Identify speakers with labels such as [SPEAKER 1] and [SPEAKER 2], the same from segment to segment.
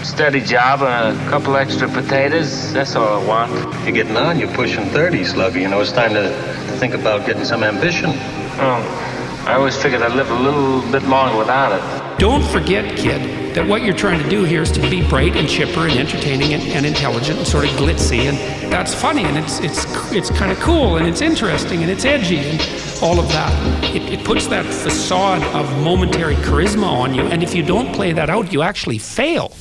[SPEAKER 1] steady job and a couple extra potatoes. That's all I want.
[SPEAKER 2] You're getting on. You're pushing 30, Slugger. You know, it's time to think about getting some ambition.
[SPEAKER 1] Oh, I always figured I'd live a little bit longer without it.
[SPEAKER 3] Don't forget, kid, that what you're trying to do here is to be bright and chipper and entertaining and intelligent and sort of glitzy, and that's funny, and it's kind of cool, and it's interesting, and it's edgy, and all of that. It puts that facade of momentary charisma on you, and if you don't play that out, you actually fail.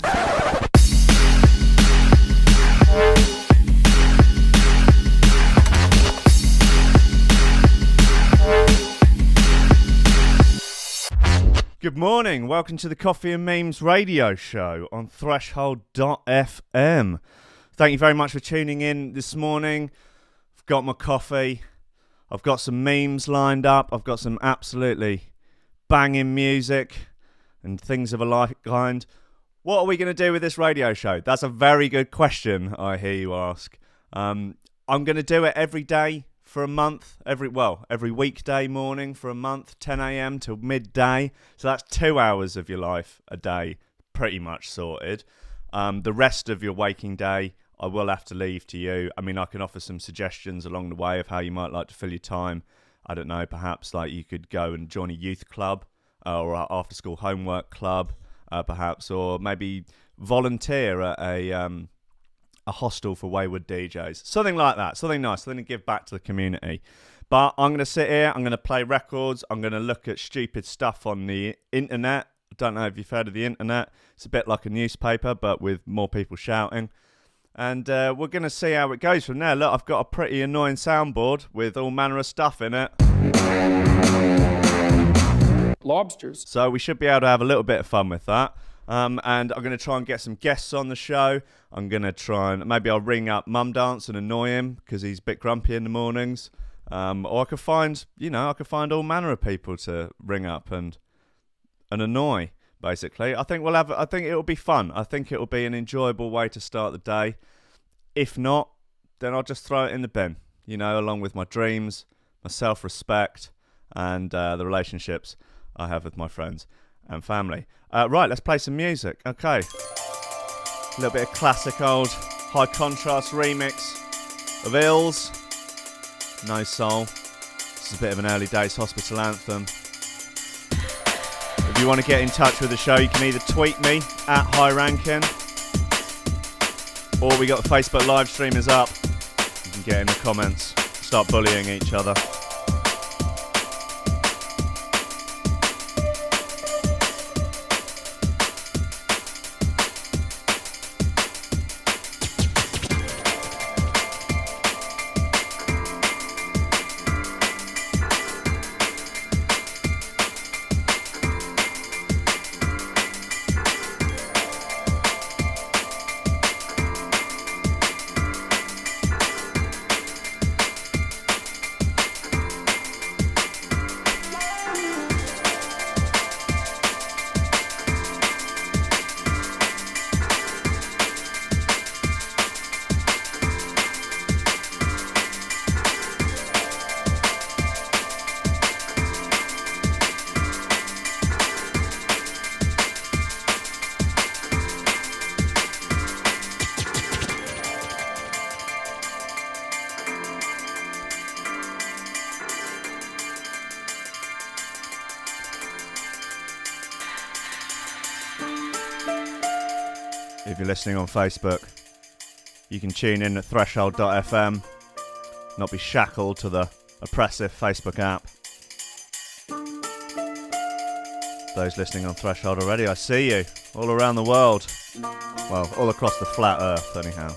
[SPEAKER 4] Good morning, welcome to the Coffee and Memes radio show on Threshold.fm. Thank you very much for tuning in this morning. I've got my coffee, I've got some memes lined up, I've got some absolutely banging music and things of a like kind. What are we going to do with this radio show? That's a very good question, I hear you ask. I'm going to do it every day for a month, every weekday morning for a month, 10 a.m. till midday. So that's 2 hours of your life a day, pretty much sorted. The rest of your waking day, I will have to leave to you. I mean, I can offer some suggestions along the way of how you might like to fill your time. I don't know, perhaps like you could go and join a youth club or an after-school homework club, perhaps, or maybe volunteer at a hostel for wayward DJs. Something like that. Something nice. Something to give back to the community. But I'm going to sit here. I'm going to play records. I'm going to look at stupid stuff on the internet. I don't know if you've heard of the internet. It's a bit like a newspaper, but with more people shouting. And we're going to see how it goes from there. Look, I've got a pretty annoying soundboard with all manner of stuff in it.
[SPEAKER 3] Lobsters.
[SPEAKER 4] So we should be able to have a little bit of fun with that. And I'm going to try and get some guests on the show. I'm going to try and maybe I'll ring up Mum Dance and annoy him because he's a bit grumpy in the mornings. Or I could find all manner of people to ring up and annoy. Basically, I think it'll be fun. I think it'll be an enjoyable way to start the day. If not, then I'll just throw it in the bin. You know, along with my dreams, my self-respect, and the relationships I have with my friends and family. Right, let's play some music. Okay. A little bit of classic old high contrast remix of Ills. No Soul. This is a bit of an early days hospital anthem. If you want to get in touch with the show, you can either tweet me at Rankin, or we got the Facebook live stream is up. You can get in the comments, start bullying each other. If you're listening on Facebook, you can tune in at Threshold.fm, not be shackled to the oppressive Facebook app. Those listening on Threshold already, I see you all around the world. Well, all across the flat earth, anyhow.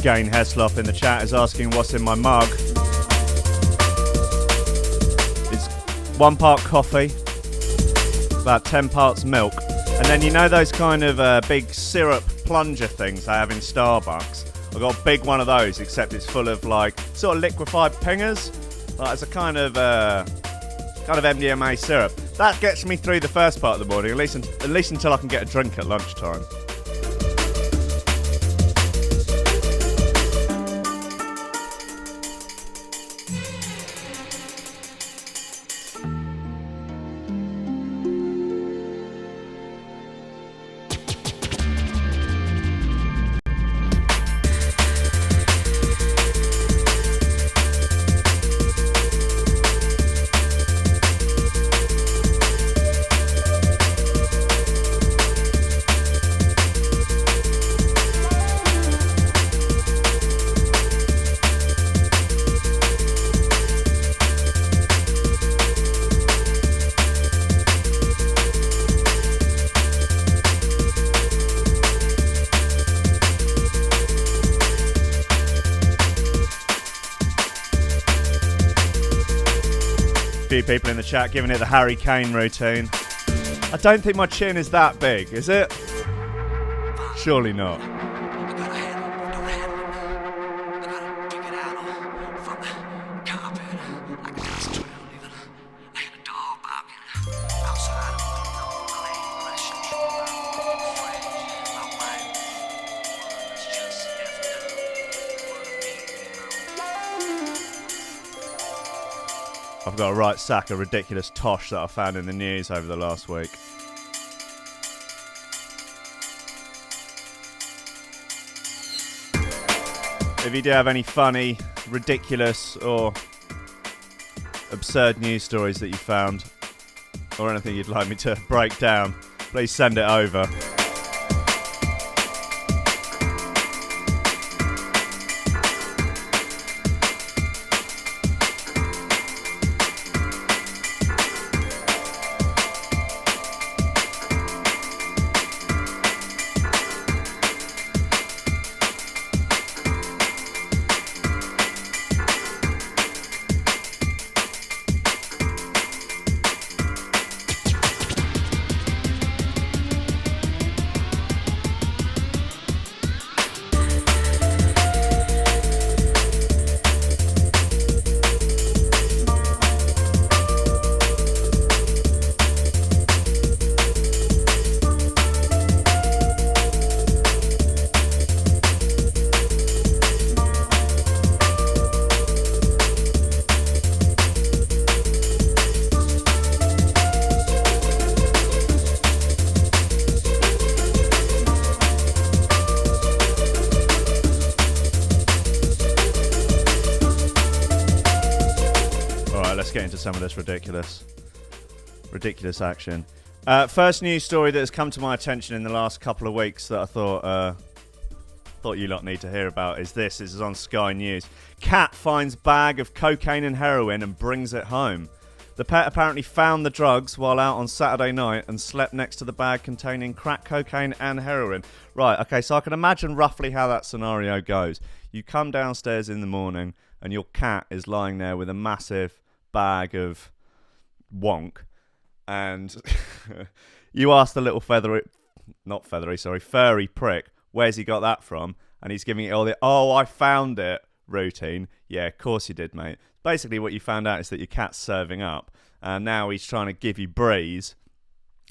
[SPEAKER 4] Gain Heslop in the chat is asking what's in my mug. It's 1 part coffee, about 10 parts milk, and then you know those kind of big syrup plunger things they have in Starbucks? I've got a big one of those, except it's full of like sort of liquefied pingers. Like it's a kind of MDMA syrup. That gets me through the first part of the morning, at least until I can get a drink at lunchtime. Few people in the chat giving it the Harry Kane routine. I don't think my chin is that big, is it? Surely not. I've got a right sack of ridiculous tosh that I found in the news over the last week. If you do have any funny, ridiculous or absurd news stories that you found, or anything you'd like me to break down, please send it over. Get into some of this ridiculous action. First news story that has come to my attention in the last couple of weeks that I thought you lot need to hear about is this. This is on Sky News. Cat finds bag of cocaine and heroin and brings it home. The pet apparently found the drugs while out on Saturday night and slept next to the bag containing crack cocaine and heroin. Right, okay, so I can imagine roughly how that scenario goes. You come downstairs in the morning and your cat is lying there with a massive bag of wonk, and you ask the little furry prick, where's he got that from? And he's giving it all the, oh, I found it routine. Yeah, of course you did, mate. Basically what you found out is that your cat's serving up, and now he's trying to give you breeze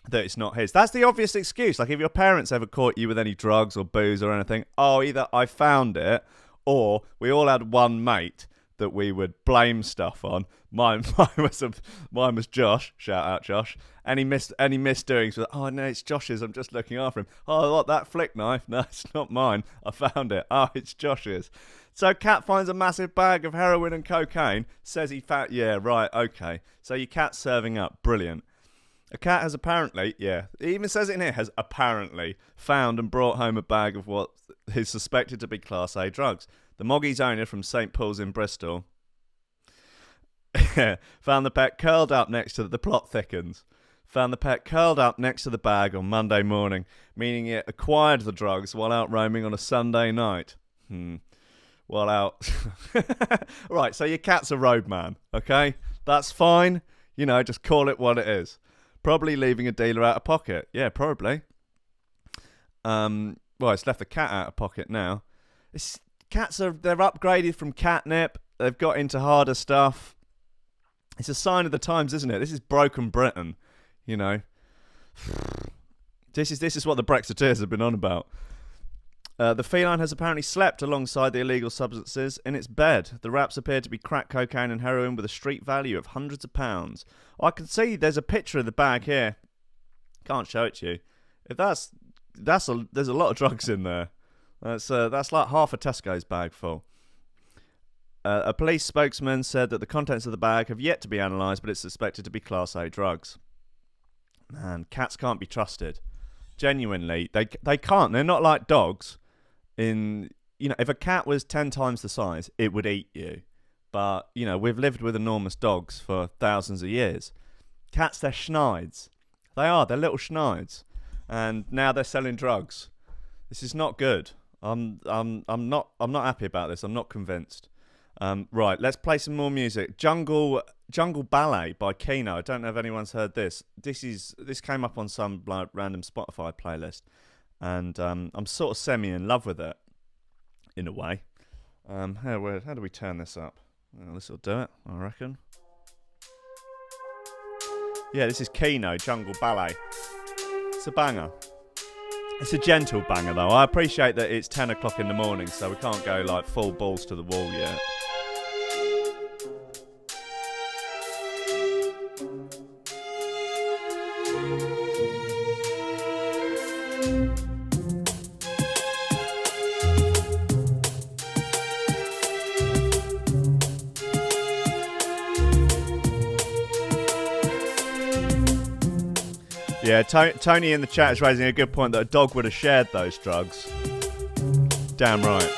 [SPEAKER 4] that it's not his. That's the obvious excuse. Like if your parents ever caught you with any drugs or booze or anything, oh, either I found it or we all had one mate that we would blame stuff on. Mine was Josh. Shout out Josh. Any misdoings with, oh no, it's Josh's. I'm just looking after him. Oh, what, that flick knife? No, it's not mine. I found it. Oh, it's Josh's. So Cat finds a massive bag of heroin and cocaine. Says he found. Yeah, right. Okay. So your cat's serving up. Brilliant. A cat has apparently, yeah, it even says it in here, has apparently found and brought home a bag of what is suspected to be Class A drugs. The Moggy's owner from St Paul's in Bristol found the pet curled up next to the plot thickens. Found the pet curled up next to the bag on Monday morning, meaning it acquired the drugs while out roaming on a Sunday night. while out. Right, so your cat's a roadman, okay? That's fine. You know, just call it what it is. Probably leaving a dealer out of pocket. Yeah, probably. Well, it's left the cat out of pocket now. They're upgraded from catnip. They've got into harder stuff. It's a sign of the times, isn't it? This is broken Britain, you know. This is what the Brexiteers have been on about. The feline has apparently slept alongside the illegal substances in its bed. The wraps appear to be crack cocaine and heroin with a street value of hundreds of pounds. I can see there's a picture of the bag here. Can't show it to you. If there's a lot of drugs in there. That's like half a Tesco's bag full. A police spokesman said that the contents of the bag have yet to be analysed, but it's suspected to be Class A drugs. Man, cats can't be trusted. Genuinely, they can't. They're not like dogs. If a cat was 10 times the size, it would eat you. But, you know, we've lived with enormous dogs for thousands of years. Cats, they're schneids. They're little schneids. And now they're selling drugs. This is not good. I'm not happy about this. I'm not convinced. Right, let's play some more music. Jungle Ballet by Kino. I don't know if anyone's heard this. This came up on some like random Spotify playlist, and I'm sort of semi in love with it, in a way. How do we turn this up? Well, this will do it, I reckon. Yeah, this is Kino, Jungle Ballet. It's a banger. It's a gentle banger, though. I appreciate that it's 10 o'clock in the morning, so we can't go like full balls to the wall yet. Yeah, Tony in the chat is raising a good point that a dog would have shared those drugs. Damn right.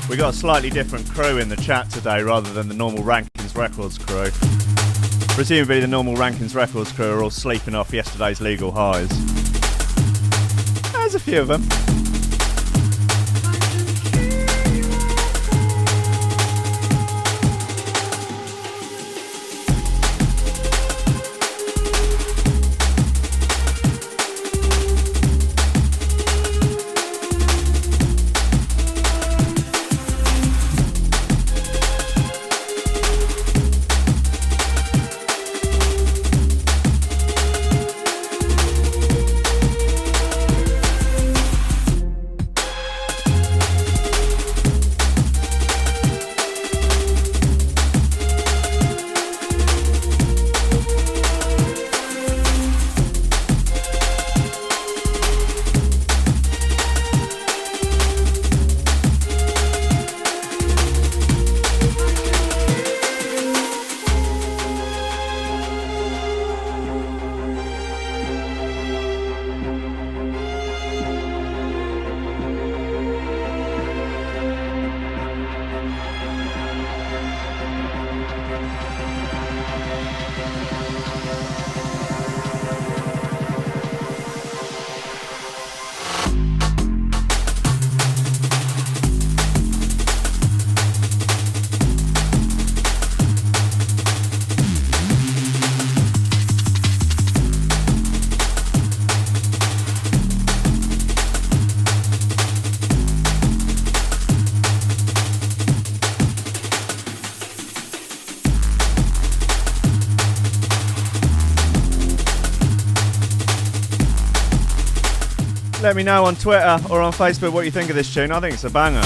[SPEAKER 4] We got a slightly different crew in the chat today rather than the normal Rankin's Records crew. Presumably the normal Rankin's Records crew are all sleeping off yesterday's legal highs. There's a few of them. Let me know on Twitter or on Facebook what you think of this tune. I think it's a banger.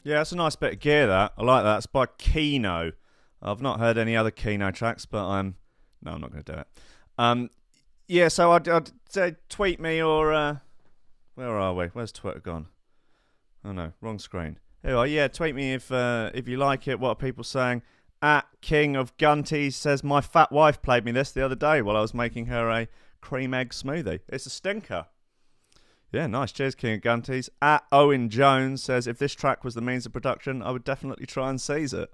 [SPEAKER 4] Yeah, that's a nice bit of gear, that. I like that. It's by Kino. I've not heard any other Kino tracks, but no, I'm not going to do it. Yeah, so I'd say tweet me or... where are we? Where's Twitter gone? Oh, no, wrong screen. Here we are. Yeah, tweet me if you like it. What are people saying? At King of Gunties says, my fat wife played me this the other day while I was making her a cream egg smoothie. It's a stinker. Yeah, nice. Cheers, King of Gunties. At Owen Jones says, if this track was the means of production, I would definitely try and seize it.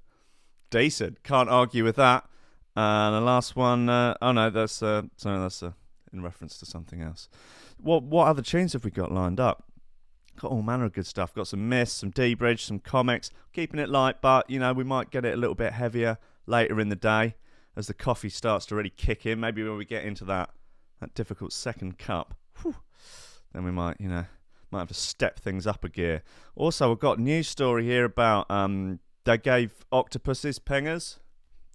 [SPEAKER 4] Decent. Can't argue with that. And the last one, oh no, that's in reference to something else. What other tunes have we got lined up? Got all manner of good stuff. Got some Mist, some D-Bridge, some comics. Keeping it light, but, you know, we might get it a little bit heavier later in the day as the coffee starts to really kick in. Maybe when we get into that difficult second cup. Whew. Then we might have to step things up a gear. Also, we've got a news story here about they gave octopuses pingers,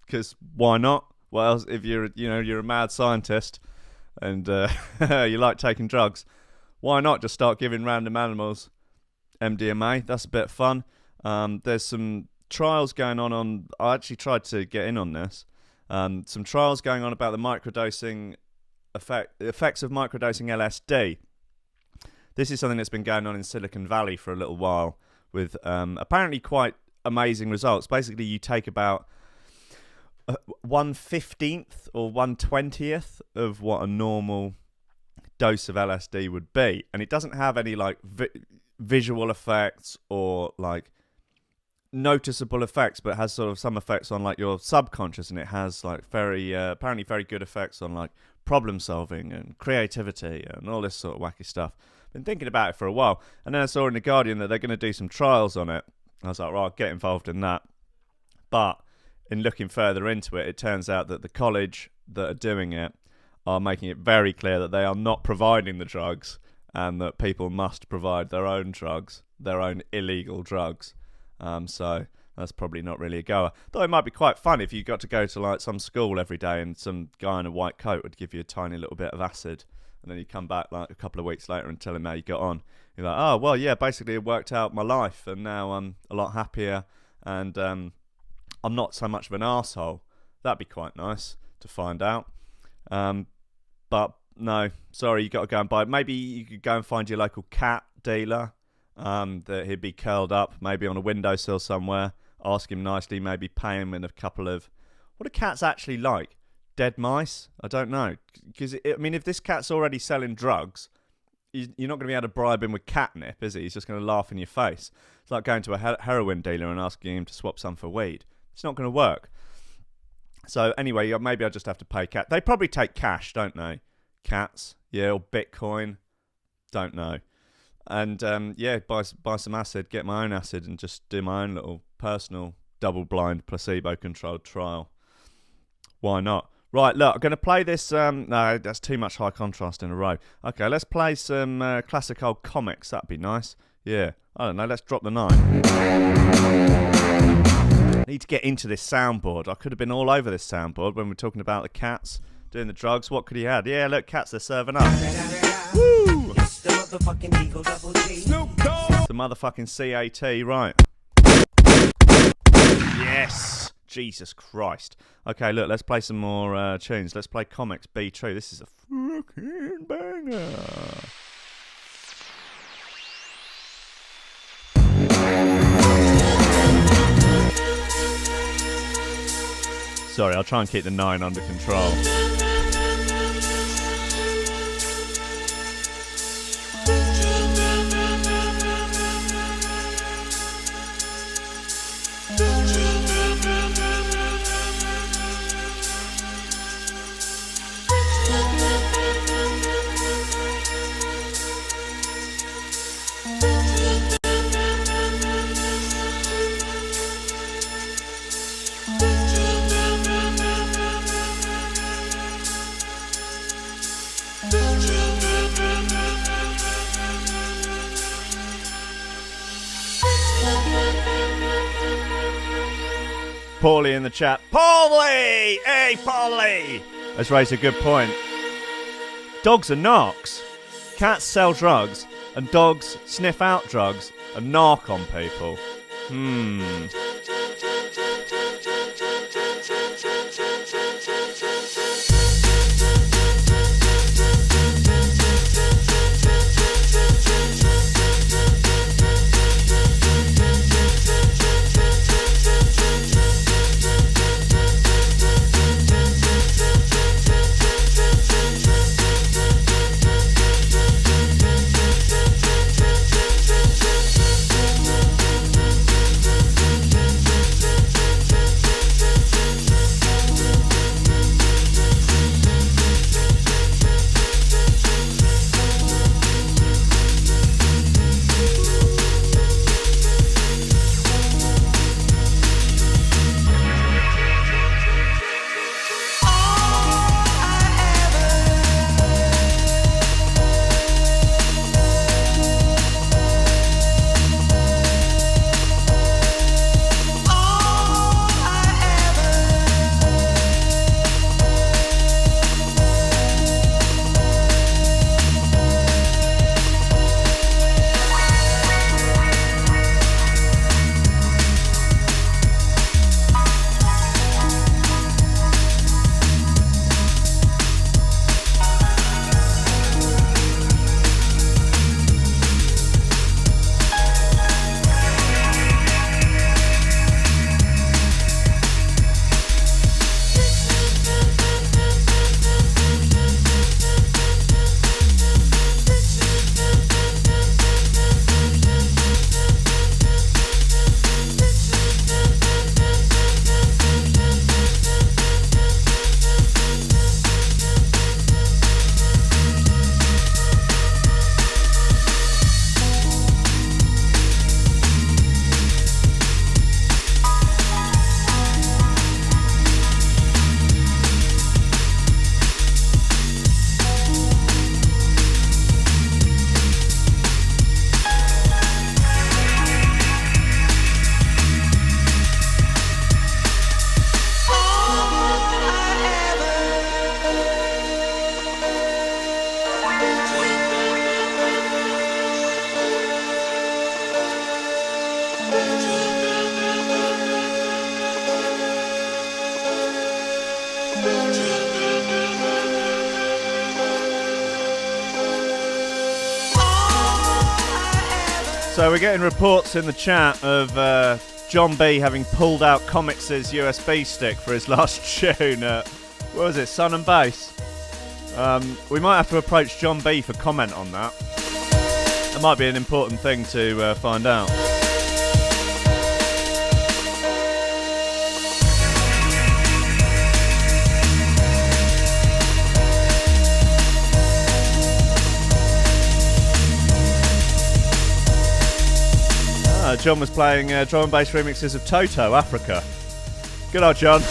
[SPEAKER 4] because why not? Well, if you're a mad scientist and you like taking drugs, why not just start giving random animals MDMA? That's a bit of fun. There's some trials going on. I actually tried to get in on this. Some trials going on about the microdosing effects of microdosing LSD. This is something that's been going on in Silicon Valley for a little while with apparently quite amazing results. Basically, you take about 1/15th or 1/20th of what a normal dose of LSD would be, and it doesn't have any like visual effects or like noticeable effects, but it has sort of some effects on like your subconscious, and it has like apparently very good effects on like problem solving and creativity and all this sort of wacky stuff. Been thinking about it for a while, and then I saw in The Guardian that they're going to do some trials on it. I was like, right, I'll get involved in that. But in looking further into it, it turns out that the college that are doing it are making it very clear that they are not providing the drugs, and that people must provide their own drugs, their own illegal drugs. So that's probably not really a goer. Though it might be quite fun if you got to go to like some school every day and some guy in a white coat would give you a tiny little bit of acid. And then you come back like a couple of weeks later and tell him how you got on. You're like, oh, well, yeah, basically it worked out my life, and now I'm a lot happier, and I'm not so much of an arsehole. That'd be quite nice to find out. But no, sorry, you got to go and buy it. Maybe you could go and find your local cat dealer, that he'd be curled up, maybe on a windowsill somewhere. Ask him nicely, maybe pay him in a couple of... What are cats actually like? Dead mice? I don't know. Because, if this cat's already selling drugs, you're not going to be able to bribe him with catnip, is he? He's just going to laugh in your face. It's like going to a heroin dealer and asking him to swap some for weed. It's not going to work. So anyway, maybe I just have to pay cat. They probably take cash, don't they? Cats, yeah, or Bitcoin. Don't know. And yeah, buy some acid, get my own acid, and just do my own little personal double-blind placebo-controlled trial. Why not? Right, look, I'm going to play this... no, that's too much high contrast in a row. Okay, let's play some classic old comics. That'd be nice. Yeah, I don't know, let's drop the 9. Need to get into this soundboard. I could have been all over this soundboard when we're talking about the cats doing the drugs. What could he add? Yeah, look, cats, they're serving up. Woo! It's the motherfucking Eagle Double G. Snoop Dogg! The motherfucking CAT, right. Yes! Jesus Christ. Okay, look, let's play some more tunes. Let's play Comics Be True. This is a fucking banger. Sorry, I'll try and keep the 9 under control. Paulie in the chat. Paulie! Hey, Paulie! Has raised a good point. Dogs are narcs. Cats sell drugs, and dogs sniff out drugs and narc on people. So we're getting reports in the chat of John B having pulled out Comics' USB stick for his last tune. What was it, Sun and Bass? We might have to approach John B for comment on that. That might be an important thing to find out. John was playing drum and bass remixes of Toto Africa. Good old John.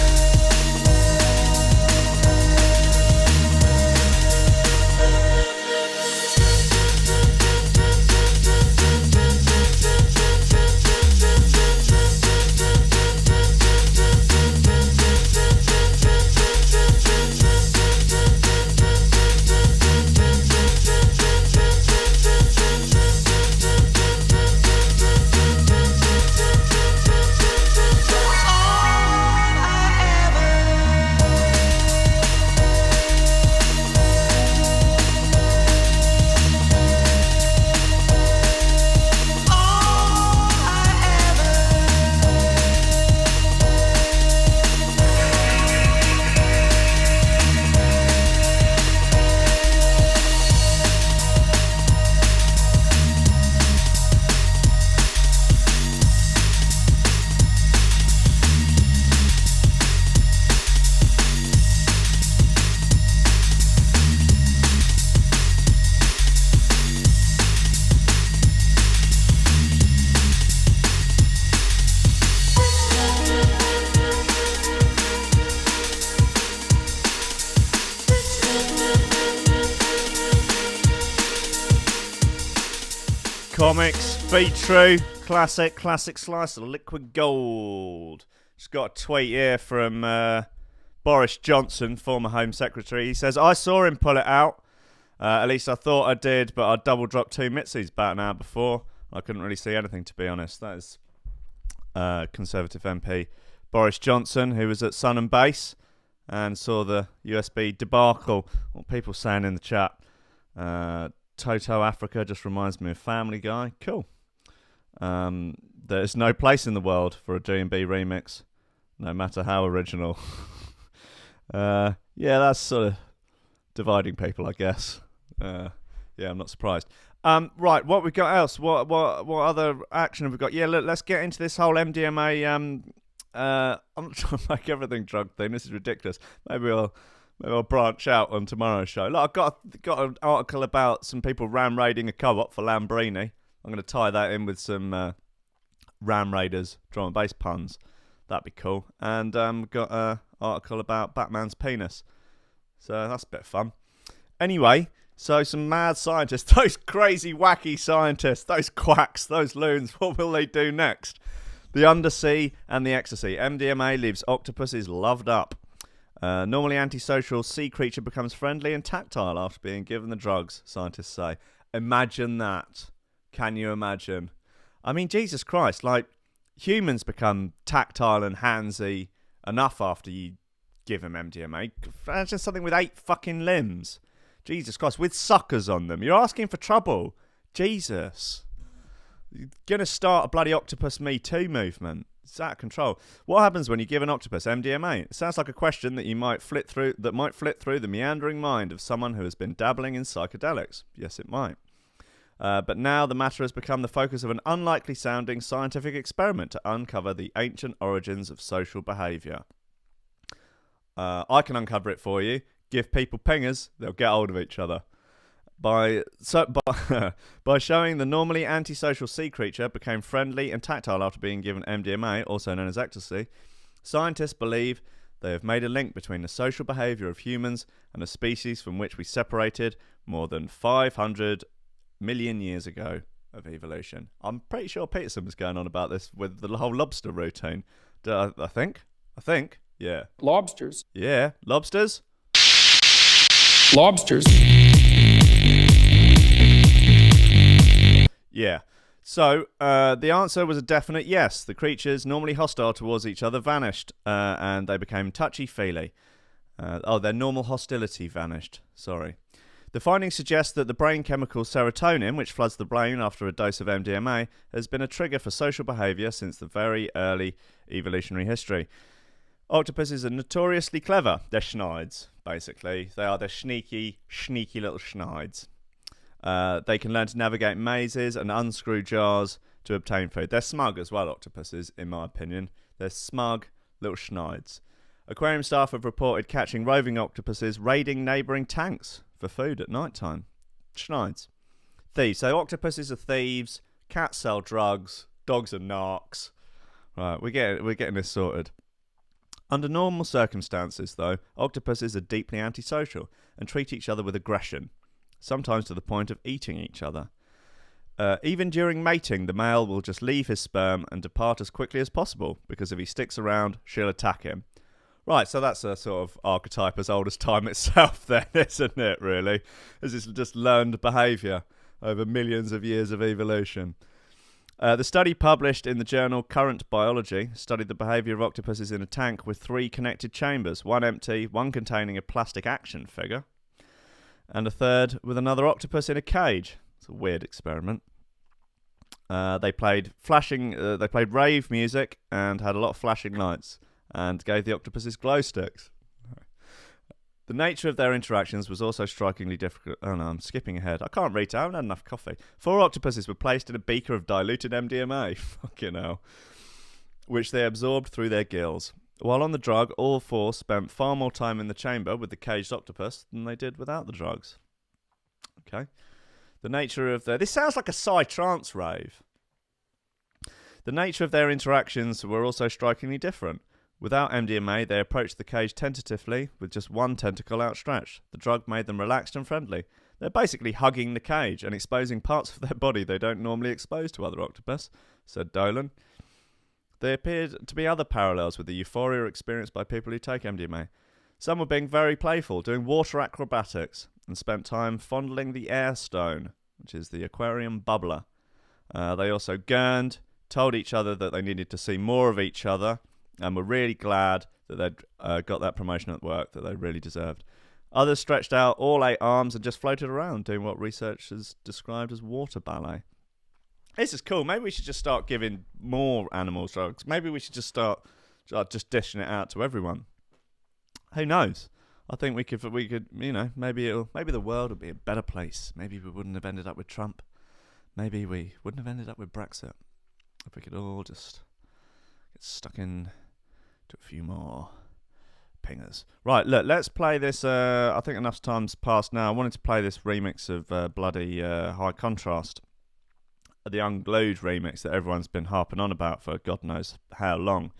[SPEAKER 4] Comics, Be True, classic slice of liquid gold. Just got a tweet here from Boris Johnson, former Home Secretary. He says, I saw him pull it out. At least I thought I did, but I double dropped 2 Mitzies about an hour before. I couldn't really see anything, to be honest. That is Conservative MP Boris Johnson, who was at Sun and Base and saw the USB debacle. What people saying in the chat. Toto Africa just reminds me of Family Guy. Cool. There's no place in the world for a G&B remix, no matter how original. Yeah, that's sort of dividing people, I guess. Yeah, I'm not surprised. Right, what we got else? What other action have we got? Yeah, look, let's get into this whole MDMA. I'm not trying to make everything drug thing. This is ridiculous. Maybe I'll branch out on tomorrow's show. Look, I've got an article about some people ram raiding a co-op for Lambrini. I'm going to tie that in with some Ram Raiders drum and bass puns. That'd be cool. And got an article about Batman's penis. So that's a bit of fun. Anyway, so some mad scientists, those crazy wacky scientists, those quacks, those loons, what will they do next? The undersea and the ecstasy. MDMA leaves octopuses loved up. Normally antisocial sea creature becomes friendly and tactile after being given the drugs, scientists say. Imagine that. Can you imagine? I mean, Jesus Christ, like, humans become tactile and handsy enough after you give them MDMA. Imagine something with 8 fucking limbs. Jesus Christ, with suckers on them. You're asking for trouble. Jesus. You're going to start a bloody Octopus Me Too movement. It's out of control. What happens when you give an octopus MDMA? It sounds like a question that might flit through the meandering mind of someone who has been dabbling in psychedelics. Yes, it might. But now the matter has become the focus of an unlikely sounding scientific experiment to uncover the ancient origins of social behaviour. I can uncover it for you. Give people pingers, they'll get hold of each other. By showing the normally antisocial sea creature became friendly and tactile after being given MDMA, also known as ecstasy, scientists believe they have made a link between the social behaviour of humans and a species from which we separated more than 500 million years ago of evolution. I'm pretty sure Peterson was going on about this with the whole lobster routine. I think, yeah.
[SPEAKER 3] Lobsters.
[SPEAKER 4] Yeah, lobsters.
[SPEAKER 3] Lobsters.
[SPEAKER 4] Yeah. So the answer was a definite yes. The creatures, normally hostile towards each other, vanished and they became touchy-feely. Their normal hostility vanished. Sorry. The findings suggest that the brain chemical serotonin, which floods the brain after a dose of MDMA, has been a trigger for social behaviour since the very early evolutionary history. Octopuses are notoriously clever. They're schneids, basically. They're sneaky little schneids. They can learn to navigate mazes and unscrew jars to obtain food. They're smug as well, octopuses, in my opinion. They're smug little schneids. Aquarium staff have reported catching roving octopuses raiding neighbouring tanks for food at night time. Schneids. Thieves. So octopuses are thieves, cats sell drugs, dogs are narcs. Right, we're getting this sorted. Under normal circumstances, though, octopuses are deeply antisocial and treat each other with aggression, sometimes to the point of eating each other. Even during mating, the male will just leave his sperm and depart as quickly as possible, because if he sticks around, she'll attack him. Right, so that's a sort of archetype as old as time itself then, isn't it, really? This is just learned behaviour over millions of years of evolution. The study published in the journal Current Biology studied the behaviour of octopuses in a tank with 3 connected chambers, one empty, one containing a plastic action figure, and a third with another octopus in a cage. It's a weird experiment. They played rave music and had a lot of flashing lights and gave the octopuses glow sticks. The nature of their interactions was also strikingly difficult. Oh no, I'm skipping ahead. I can't read. I haven't had enough coffee. 4 octopuses were placed in a beaker of diluted MDMA. Fucking hell. Which they absorbed through their gills. While on the drug, all 4 spent far more time in the chamber with the caged octopus than they did without the drugs. Okay. The nature of their... This sounds like a psy-trance rave. The nature of their interactions were also strikingly different. Without MDMA, they approached the cage tentatively with just one tentacle outstretched. The drug made them relaxed and friendly. They're basically hugging the cage and exposing parts of their body they don't normally expose to other octopus, said Dolan. There appeared to be other parallels with the euphoria experienced by people who take MDMA. Some were being very playful, doing water acrobatics, and spent time fondling the air stone, which is the aquarium bubbler. They also gurned, told each other that they needed to see more of each other, and were really glad that they'd got that promotion at work that they really deserved. Others stretched out all 8 arms and just floated around, doing what researchers described as water ballet. This is cool. Maybe we should just start giving more animals drugs. Maybe we should just start just dishing it out to everyone. Who knows? I think we could, maybe the world would be a better place. Maybe we wouldn't have ended up with Trump. Maybe we wouldn't have ended up with Brexit. If we could all just get stuck in to a few more pingers. Right, look, let's play this. I think enough time's passed now. I wanted to play this remix of bloody High Contrast. The Unglued remix that everyone's been harping on about for God knows how long.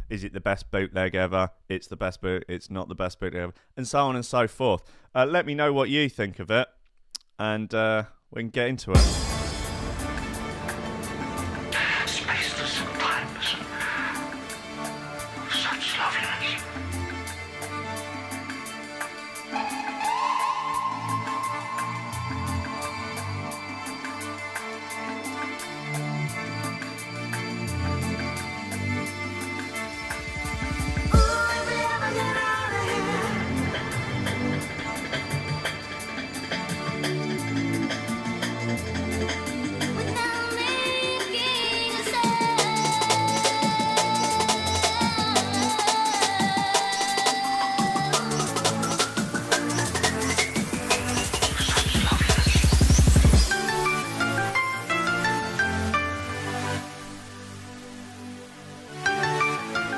[SPEAKER 4] Is it the best bootleg ever? It's the best boot. It's not the best bootleg ever, and so on and so forth. Let me know what you think of it, and we can get into it.
[SPEAKER 5] Spaceless and timeless, such loveliness.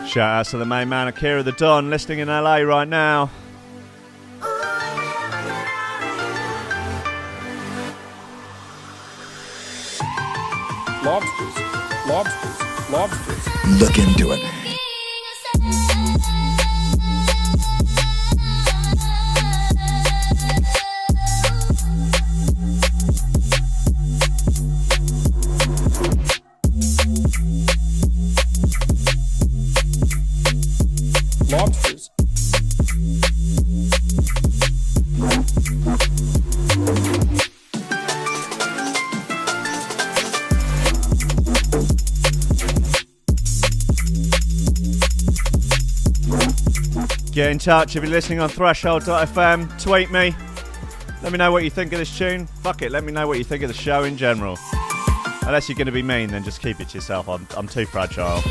[SPEAKER 4] Shout out to the main man, Akira the Don, listening in LA right now.
[SPEAKER 6] Lobsters. Look into it.
[SPEAKER 3] Lobsters.
[SPEAKER 4] Get in touch if you're listening on Threshold.fm. Tweet me. Let me know what you think of this tune. Fuck it, let me know what you think of the show in general. Unless you're going to be mean, then just keep it to yourself. I'm too fragile.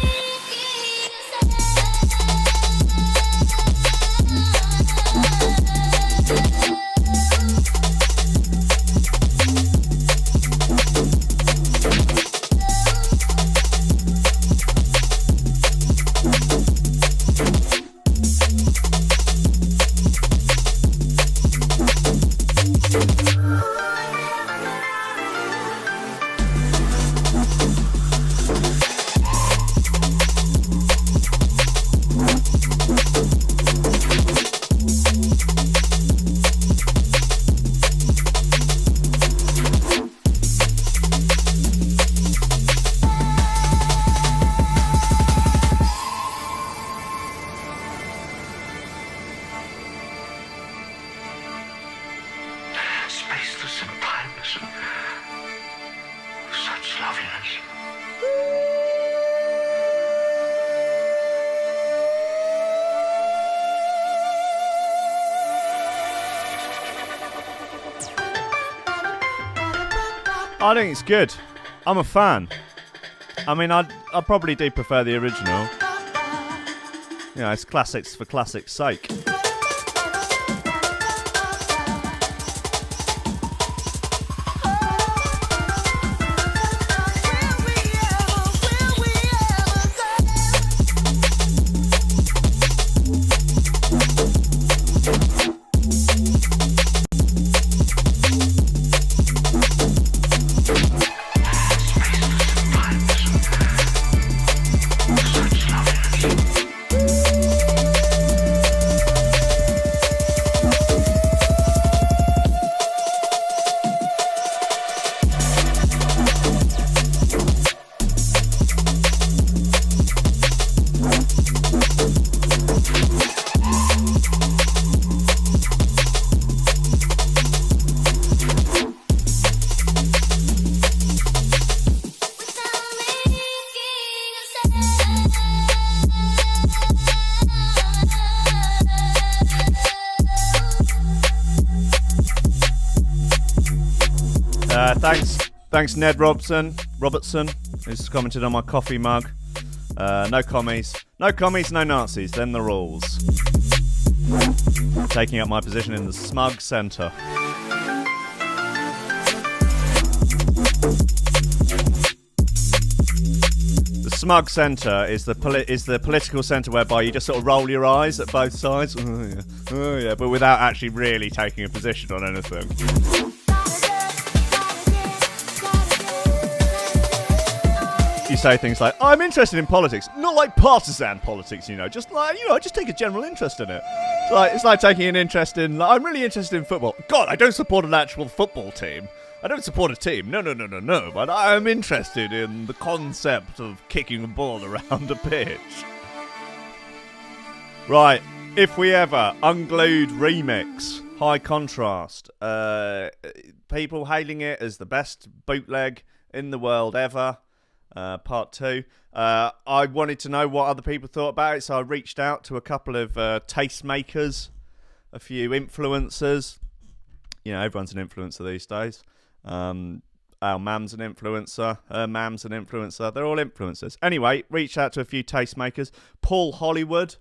[SPEAKER 5] Spaceless and timeless, such loveliness.
[SPEAKER 4] I think it's good. I'm a fan. I mean, I probably do prefer the original. You know, it's classics for classic's sake.
[SPEAKER 5] Such loveliness.
[SPEAKER 4] Thanks, Ned Robertson, who's commented on my coffee mug. No commies, no Nazis. Then the rules. Taking up my position in the smug centre. The smug centre is the political centre whereby you just sort of roll your eyes at both sides. Oh yeah, but without actually really taking a position on anything. You say things like, I'm interested in politics, not like partisan politics, just like, just take a general interest in it. It's like taking an interest in, I'm really interested in football. God, I don't support an actual football team. I don't support a team. No, but I'm interested in the concept of kicking a ball around a pitch. Right, If We Ever, Unglued remix, high contrast. People hailing it as the best bootleg in the world ever. Part 2. I wanted to know what other people thought about it, so I reached out to a couple of tastemakers, a few influencers. Everyone's an influencer these days. Our mam's an influencer, her mam's an influencer. They're all influencers. Anyway, reached out to a few tastemakers. Paul Hollywood,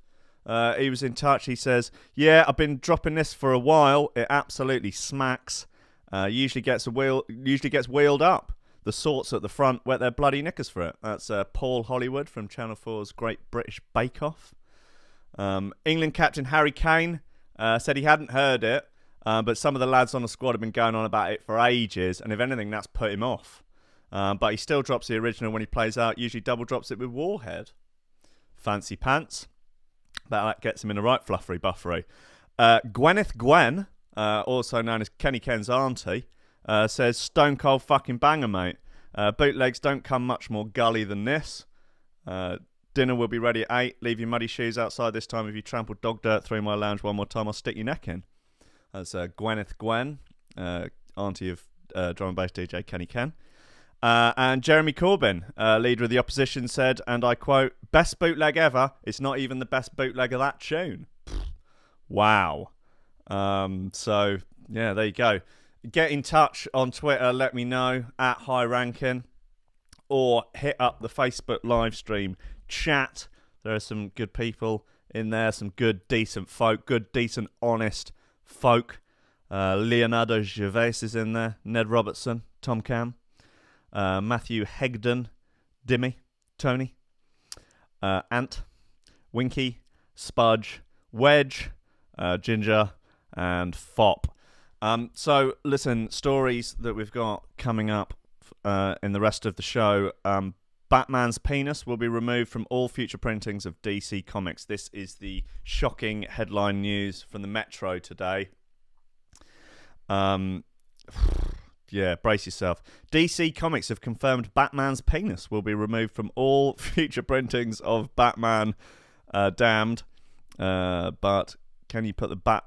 [SPEAKER 4] he was in touch. He says, yeah, I've been dropping this for a while. It absolutely smacks. Usually gets wheeled up. The sorts at the front wet their bloody knickers for it. That's Paul Hollywood from Channel 4's Great British Bake Off. England captain Harry Kane said he hadn't heard it, but some of the lads on the squad have been going on about it for ages, and if anything, that's put him off. But he still drops the original when he plays out, usually double drops it with Warhead. Fancy pants. That gets him in the right fluffery buffery. Gwyneth Gwen, also known as Kenny Ken's auntie, says, stone cold fucking banger, mate. Bootlegs don't come much more gully than this. Dinner will be ready at 8. Leave your muddy shoes outside this time. If you trample dog dirt through my lounge one more time, I'll stick your neck in. That's Gwyneth Gwen, auntie of drum and bass DJ Kenny Ken. And Jeremy Corbyn, leader of the opposition, said, and I quote, best bootleg ever. It's not even the best bootleg of that tune. Wow. So, yeah, there you go. Get in touch on Twitter, let me know, at Rankin, or hit up the Facebook live stream chat. There are some good people in there, some good, decent folk, good, decent, honest folk. Leonardo Gervais is in there, Ned Robertson, Tom Cam, Matthew Hegden, Dimmy, Tony, Ant, Winky, Spudge, Wedge, Ginger, and Fop. So, listen, stories that we've got coming up in the rest of the show. Batman's penis will be removed from all future printings of DC Comics. This is the shocking headline news from the Metro today. Yeah, brace yourself. DC Comics have confirmed Batman's penis will be removed from all future printings of Batman Damned. But can you put the bat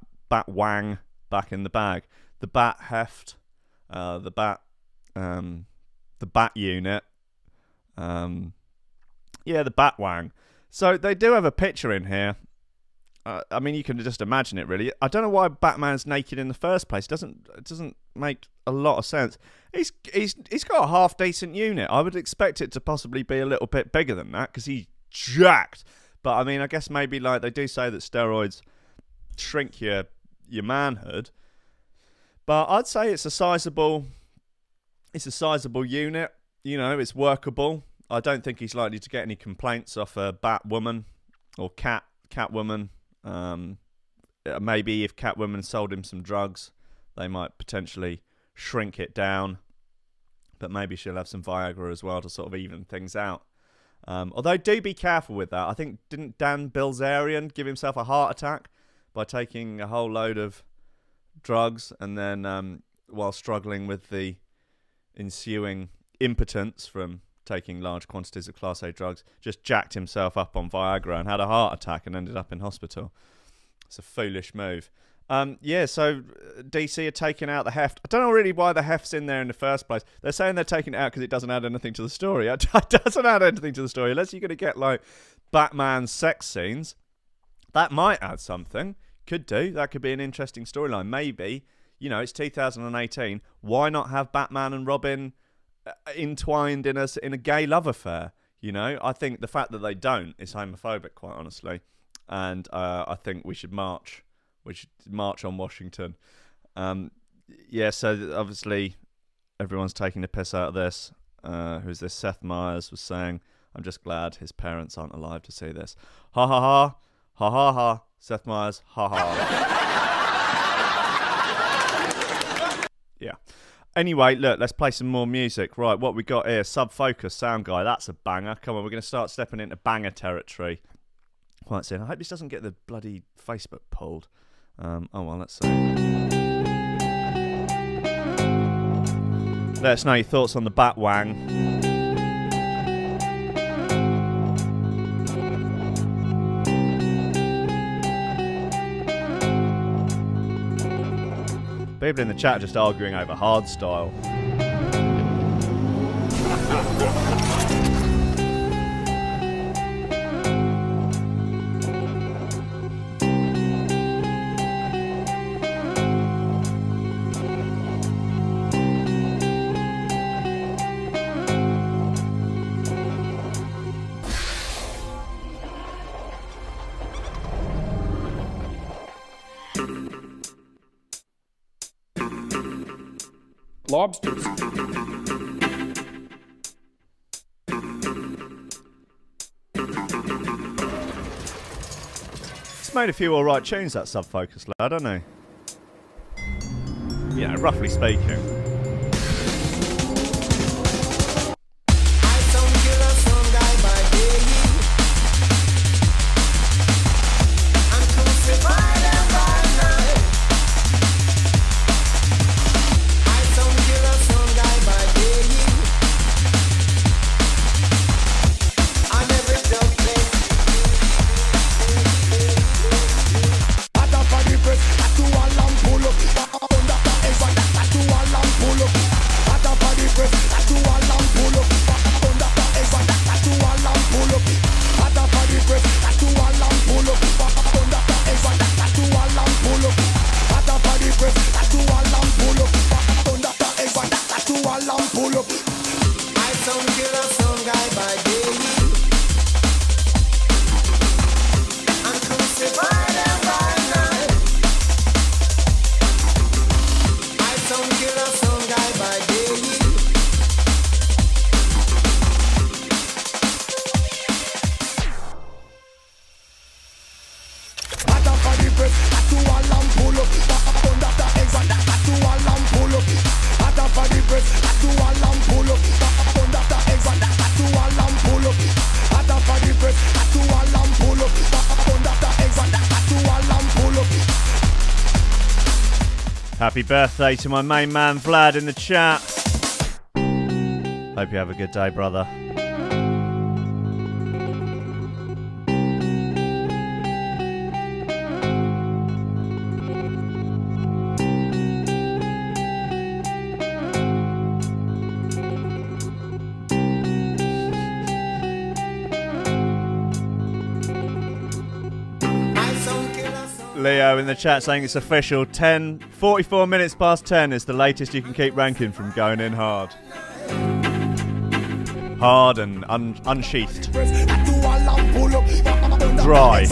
[SPEAKER 4] wang back in the bag? The bat heft, the bat unit, the bat wang. So they do have a picture in here. I mean, you can just imagine it, really. I don't know why Batman's naked in the first place. It doesn't make a lot of sense. He's got a half decent unit. I would expect it to possibly be a little bit bigger than that because he's jacked. But I mean, I guess maybe like they do say that steroids shrink your manhood. But I'd say it's a sizable unit. It's workable. I don't think he's likely to get any complaints off a Batwoman or Catwoman. Maybe if Catwoman sold him some drugs, they might potentially shrink it down. But maybe she'll have some Viagra as well to sort of even things out. Although do be careful with that. I think didn't Dan Bilzerian give himself a heart attack by taking a whole load of drugs and then while struggling with the ensuing impotence from taking large quantities of Class A drugs, just jacked himself up on Viagra and had a heart attack and ended up in hospital. It's a foolish move. So DC are taking out the heft. I don't know really why the heft's in there in the first place. They're saying they're taking it out because it doesn't add anything to the story. It doesn't add anything to the story unless you're going to get like Batman sex scenes. That might add something. Could do. That could be an interesting storyline. Maybe you know, it's 2018. Why not have Batman and Robin entwined in a gay love affair? You know, I think the fact that they don't is homophobic, quite honestly. And I think we should march. We should march on Washington. Yeah, so obviously everyone's taking the piss out of this. Who's this? Seth Meyers was saying, I'm just glad his parents aren't alive to see this. Ha ha ha. Ha ha ha. Seth Meyers. Ha ha. Yeah. Anyway, look, let's play some more music. Right, what we got here? Sub-Focus Sound Guy. That's a banger. Come on, we're going to start stepping into banger territory. Quite soon. I hope this doesn't get the bloody Facebook pulled. Oh well, let's see. Let us know your thoughts on the Batwang. People in the chat are just arguing over hardstyle.
[SPEAKER 3] Lobsters.
[SPEAKER 4] It's made a few alright tunes, that Sub-Focus lad, hasn't he? Yeah, roughly speaking. Happy birthday to my main man Vlad in the chat. Hope you have a good day, brother. Leo in the chat saying it's official. 44 minutes past 10 is the latest you can keep Rankin from going in hard. Hard and unsheathed. Dry.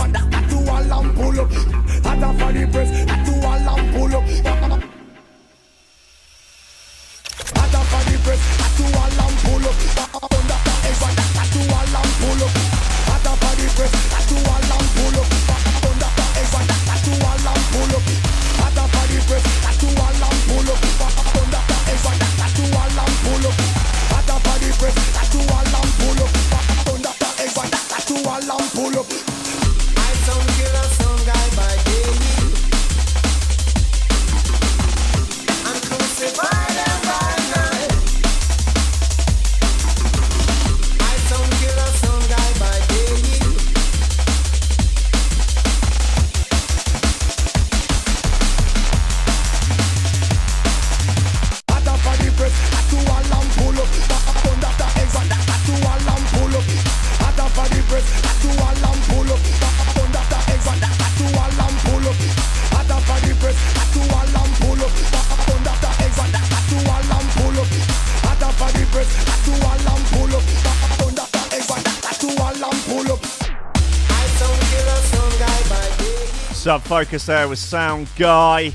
[SPEAKER 4] Sub Focus there with Sound Guy,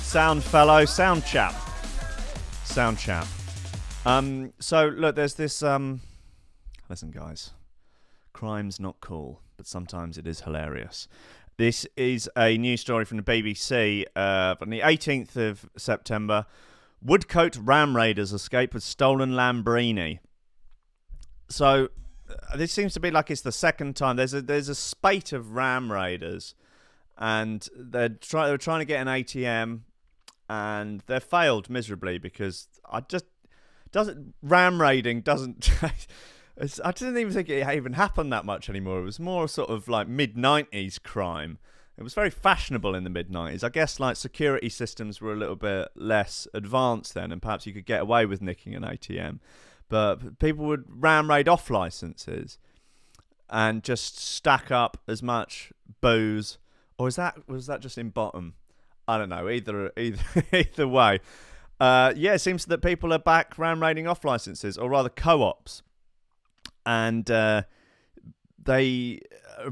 [SPEAKER 4] Sound Fellow, Sound Chap. So look, there's this. Listen, guys, crime's not cool, but sometimes it is hilarious. This is a news story from the BBC from the 18th of September. Woodcote Ram Raiders escape with stolen Lamborghini. So this seems to be like it's the second time. There's a spate of Ram Raiders, and they were trying to get an ATM, and they failed miserably because ram raiding doesn't. I didn't even think it even happened that much anymore. It was more sort of like mid-90s crime. It was very fashionable in the mid-90s. I guess like security systems were a little bit less advanced then, and perhaps you could get away with nicking an ATM. But people would ram raid off licenses and just stack up as much booze. Or was that just in bottom? I don't know. Either way. It seems that people are back ram raiding off licenses, or rather co-ops. And they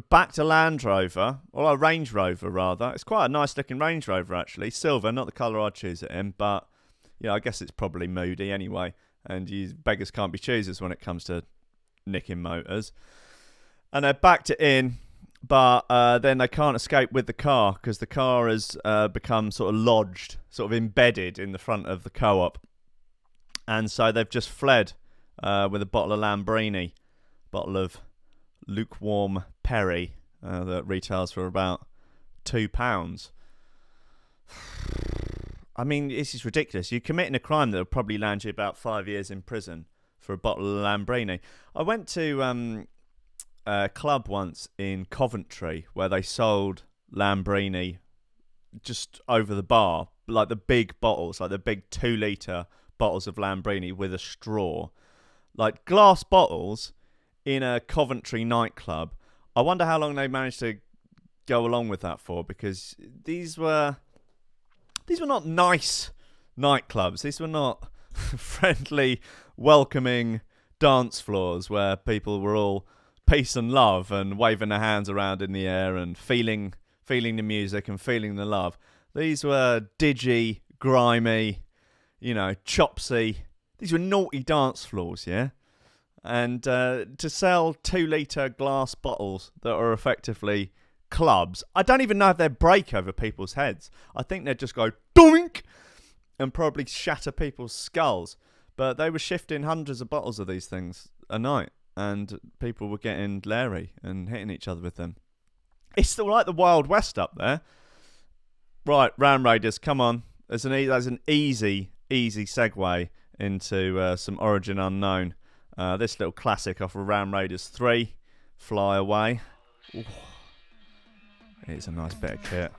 [SPEAKER 4] backed a Land Rover, or a Range Rover rather. It's quite a nice looking Range Rover actually, silver, not the colour I'd choose it in, but I guess it's probably moody anyway. And you beggars can't be choosers when it comes to nicking motors. And they backed it in, but then they can't escape with the car because the car has become sort of lodged, sort of embedded in the front of the co-op. And so they've just fled with a bottle of Lamborghini. Bottle of lukewarm Perry that retails for about £2. I mean, this is ridiculous. You're committing a crime that will probably land you about 5 years in prison for a bottle of Lamborghini. I went to a club once in Coventry where they sold Lamborghini just over the bar, like the big bottles, like the big 2-litre bottles of Lamborghini with a straw. Like glass bottles in a Coventry nightclub. I wonder how long they managed to go along with that for, because these were not nice nightclubs. These were not friendly, welcoming dance floors where people were all peace and love and waving their hands around in the air and feeling the music and feeling the love. These were digi, grimy, chopsy. These were naughty dance floors, yeah? And to sell 2-litre glass bottles that are effectively clubs, I don't even know if they'd break over people's heads. I think they'd just go doink and probably shatter people's skulls. But they were shifting hundreds of bottles of these things a night, and people were getting leery and hitting each other with them. It's still like the Wild West up there. Right, Ram Raiders, come on. There's an easy segue into some Origin Unknown. This little classic off of Ram Raiders 3, Fly Away. Ooh. It's a nice bit of kit.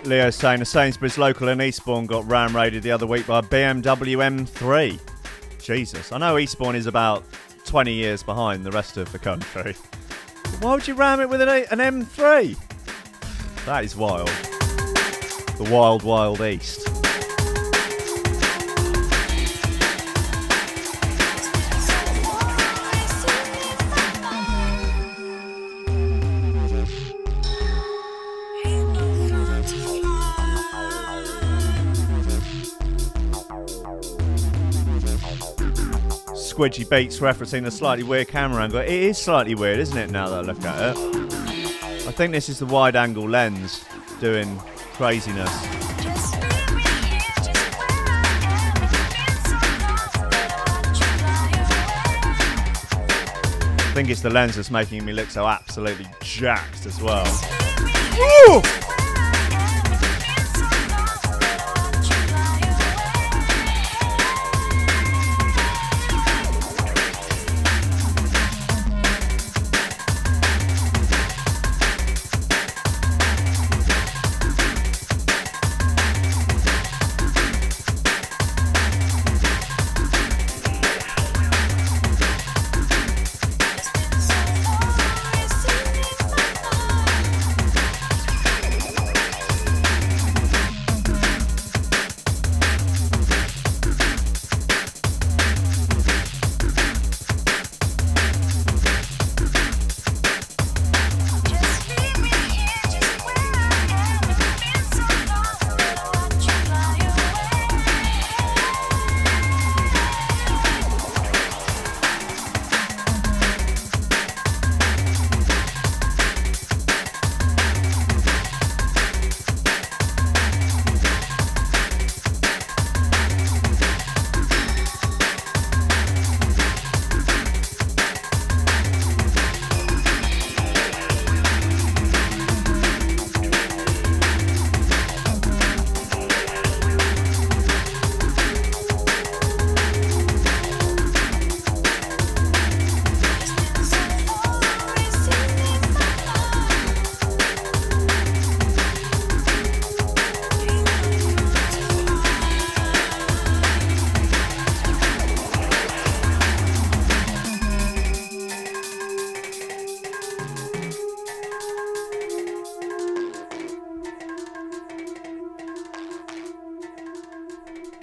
[SPEAKER 4] Leo saying a Sainsbury's local in Eastbourne got ram raided the other week by a BMW M3. Jesus, I know Eastbourne is about 20 years behind the rest of the country. Why would you ram it with an M3? That is wild. The wild, wild East. Squidgy Beats referencing a slightly weird camera angle. It is slightly weird, isn't it, now that I look at it? I think this is the wide angle lens doing craziness. I think it's the lens that's making me look so absolutely jacked as well. Woo!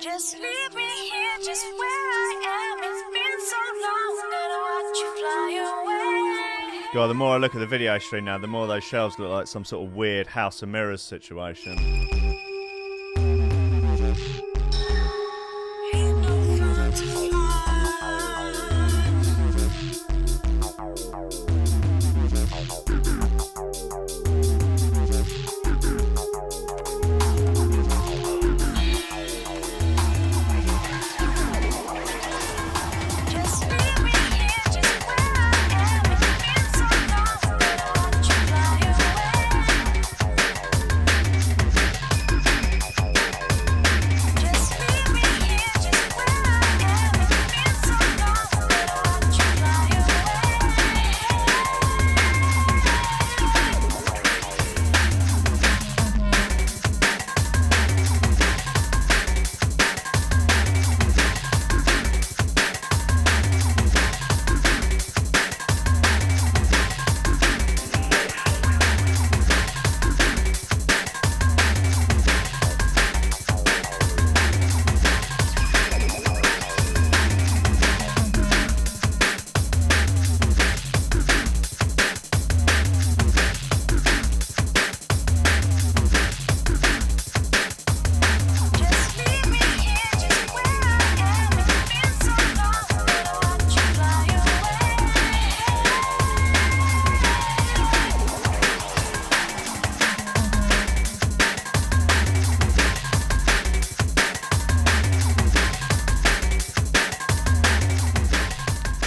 [SPEAKER 6] Just leave me here, just where I am. It's been so long that I watch you fly away.
[SPEAKER 4] God, the more I look at the video stream now, the more those shelves look like some sort of weird House of Mirrors situation.
[SPEAKER 6] Ain't no fun to fly.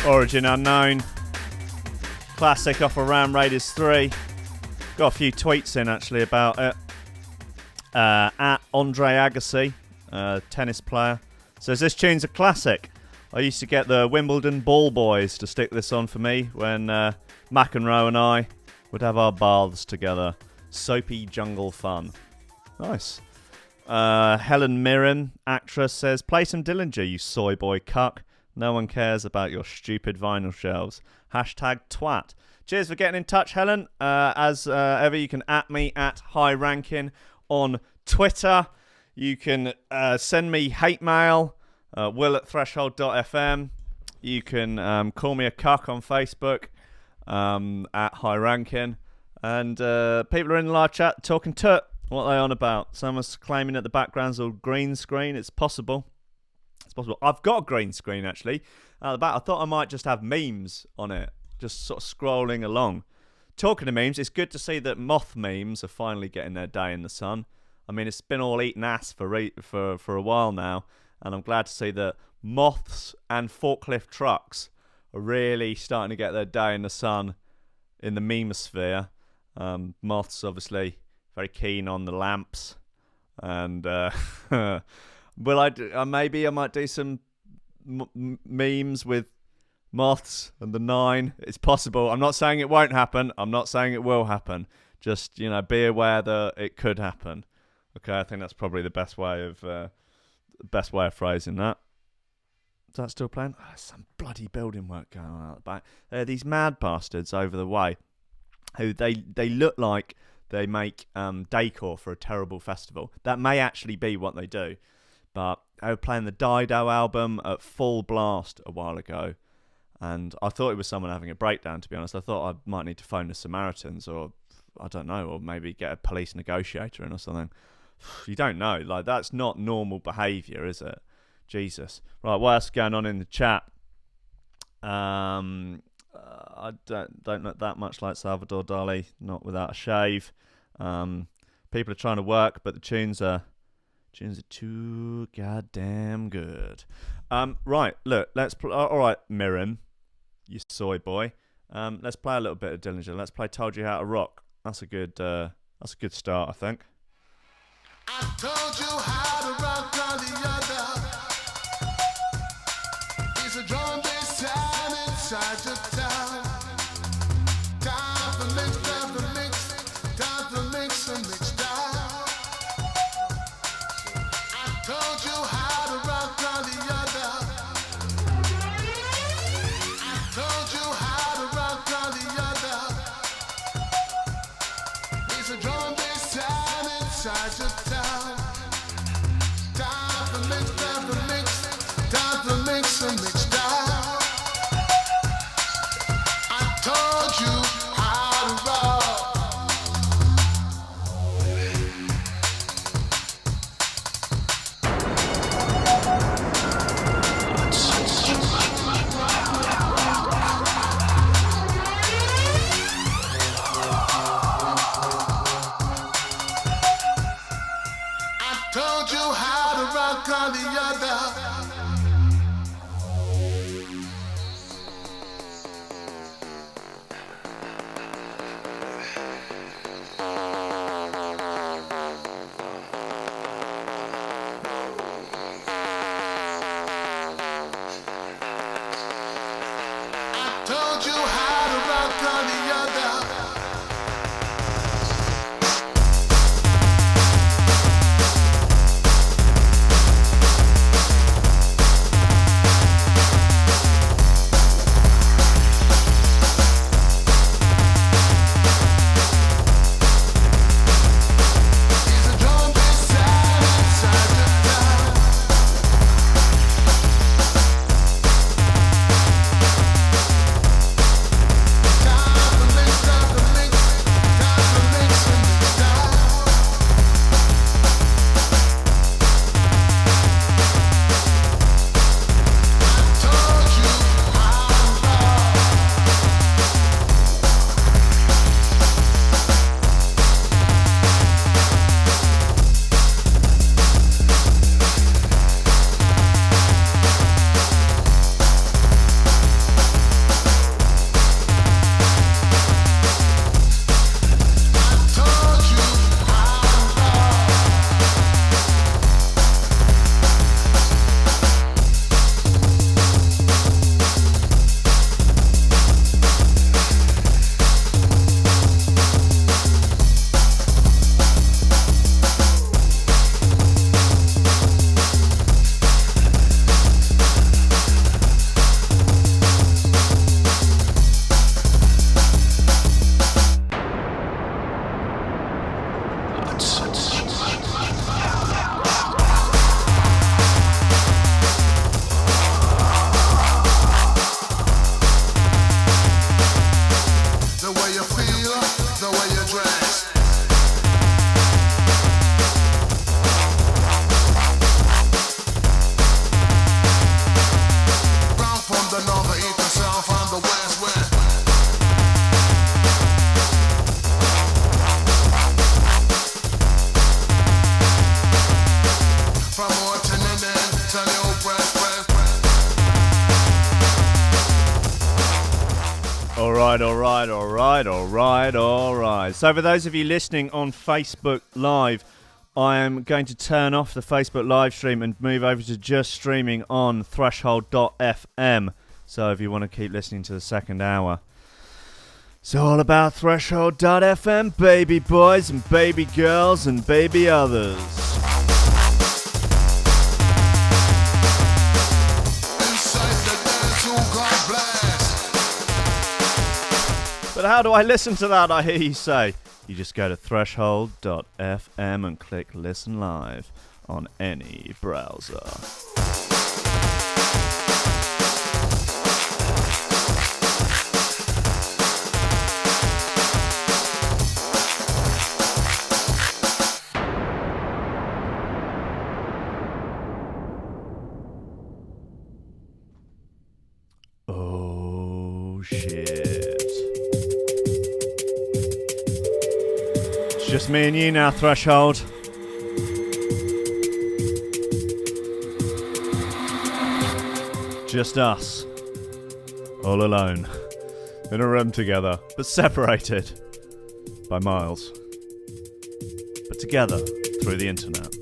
[SPEAKER 4] Origin Unknown. Classic off of Ram Raiders 3. Got a few tweets in actually about it. At Andre Agassi, tennis player, says this tune's a classic. I used to get the Wimbledon ball boys to stick this on for me when McEnroe and I would have our baths together. Soapy jungle fun. Nice. Helen Mirren, actress, says play some Dillinger, you soy boy cuck. No one cares about your stupid vinyl shelves. Hashtag twat. Cheers for getting in touch, Helen. As ever, you can at me at Rankin on Twitter. You can send me hate mail, will@threshold.fm. You can call me a cuck on Facebook at Rankin. And people are in the live chat talking what are they on about? Someone's claiming that the background's all green screen. It's possible. It's possible. I've got a green screen actually at the back. I thought I might just have memes on it, just sort of scrolling along. Talking of memes, it's good to see that moth memes are finally getting their day in the sun. I mean, it's been all eating ass for a while now, and I'm glad to see that moths and forklift trucks are really starting to get their day in the sun in the memosphere. Moths, obviously, very keen on the lamps, and maybe I might do some memes with moths and the 9. It's possible. I'm not saying it won't happen. I'm not saying it will happen. Just, be aware that it could happen. Okay, I think that's probably the best way of phrasing that. Is that still playing? Oh, some bloody building work going on out the back. There are these mad bastards over the way who they look like they make decor for a terrible festival. That may actually be what they do. But they were playing the Dido album at full blast a while ago. And I thought it was someone having a breakdown, to be honest. I thought I might need to phone the Samaritans or, I don't know, or maybe get a police negotiator in or something. You don't know. Like, that's not normal behaviour, is it? Jesus. Right, what else is going on in the chat? I don't look that much like Salvador Dali, not without a shave. People are trying to work, but the tunes are too goddamn good. Right, look, all right, Mirren, you soy boy. Let's play a little bit of Dillinger. Let's play Told You How to Rock. That's a good start, I think.
[SPEAKER 7] I told you how to rock on the other. It's a drum bass sound inside your town. Time for mix, time for mix, time for mix and mix down. I told you how to rock on the other. I told you how to rock on the other. It's a drum bass sound inside your town. Time for mix, time for mix, time for mix and mix down. I told you how to rock. I told you how to rock on the other. I told you how to rock on the other. From more Trinidad to New Press.
[SPEAKER 4] All right. So for those of you listening on Facebook Live, I am going to turn off the Facebook live stream and move over to just streaming on threshold.fm. So if you want to keep listening to the second hour. It's all about threshold.fm, baby boys and baby girls and baby others. But how do I listen to that, I hear you say? You just go to threshold.fm and click listen live on any browser. Oh shit. Just me and you now, Threshold. Just us. All alone. In a room together, but separated by miles. But together through the internet.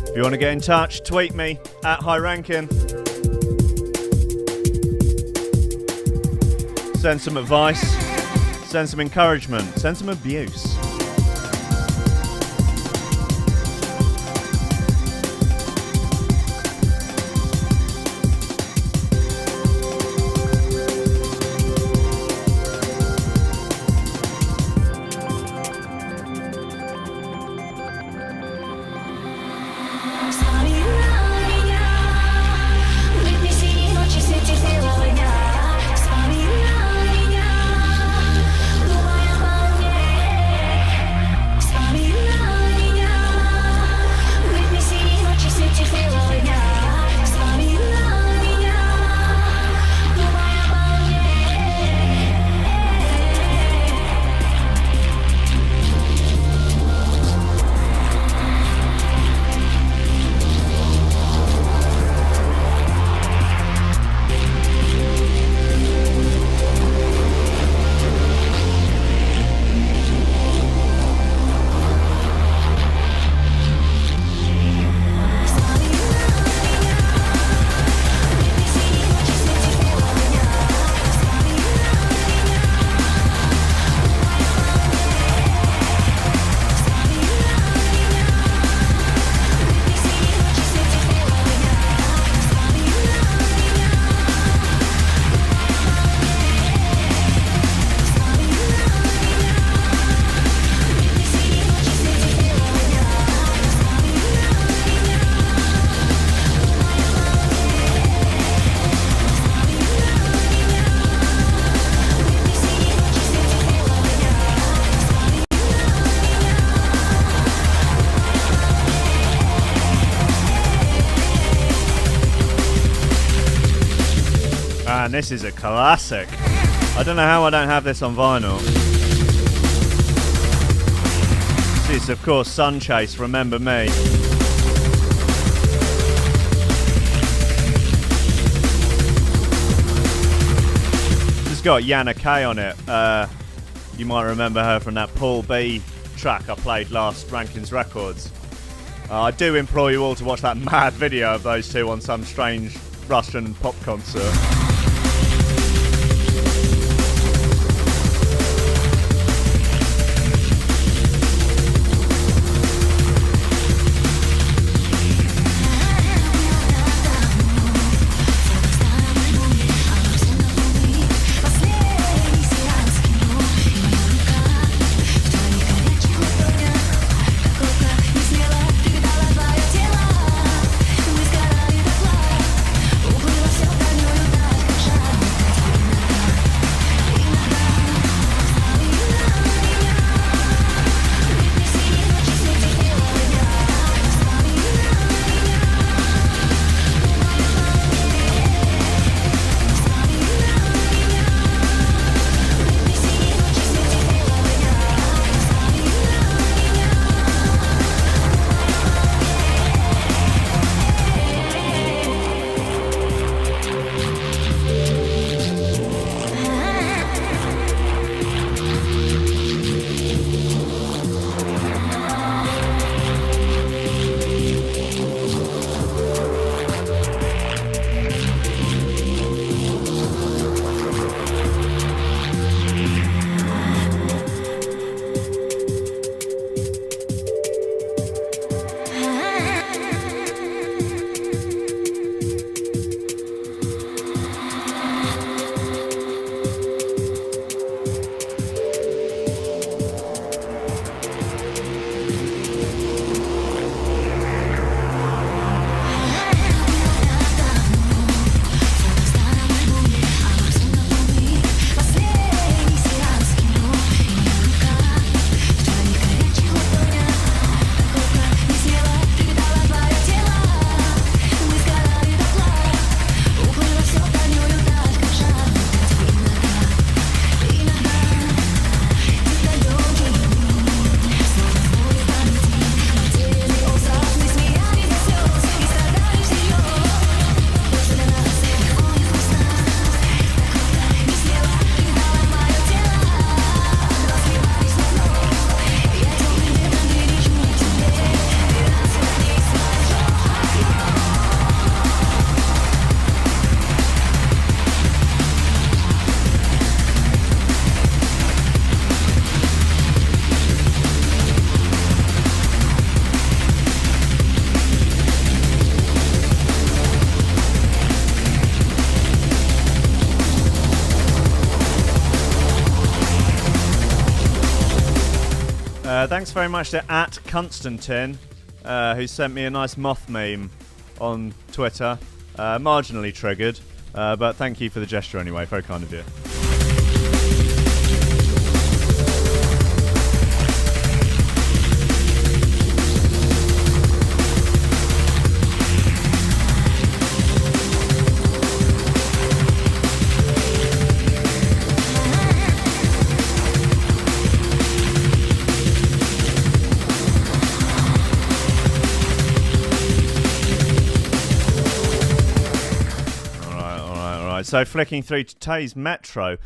[SPEAKER 4] If you want to get in touch, tweet me at Rankin. Send some advice, send some encouragement, send some abuse. Man, this is a classic. I don't know how I don't have this on vinyl. This is, of course, Sun Chase, Remember Me. It's got Yana K on it. You might remember her from that Paul B track I played last, Rankin's Records. I do implore you all to watch that mad video of those two on some strange Russian pop concert.
[SPEAKER 6] Уплыла все в дальнюю даль,
[SPEAKER 4] Thanks very much to @Constantine, who sent me a nice moth meme on Twitter. Marginally triggered, but thank you for the gesture anyway. Very kind of you. So flicking through today's Metro,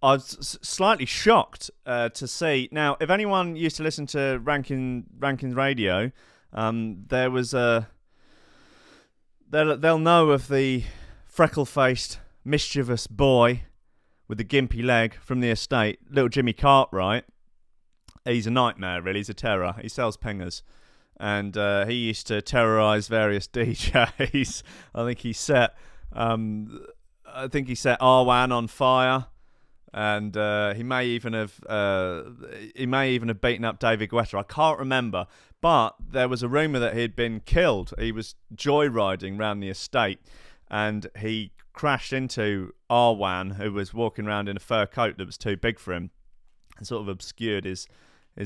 [SPEAKER 4] I was slightly shocked to see. Now, if anyone used to listen to Rankin's radio, there was a. They'll know of the freckle-faced, mischievous boy with the gimpy leg from the estate, little Jimmy Cartwright. He's a nightmare, really. He's a terror. He sells pingers. And he used to terrorise various DJs. I think he set Arwan on fire, and he may even have beaten up David Guetta. I can't remember, but there was a rumour that he had been killed. He was joyriding round the estate, and he crashed into Arwan, who was walking around in a fur coat that was too big for him, and sort of obscured his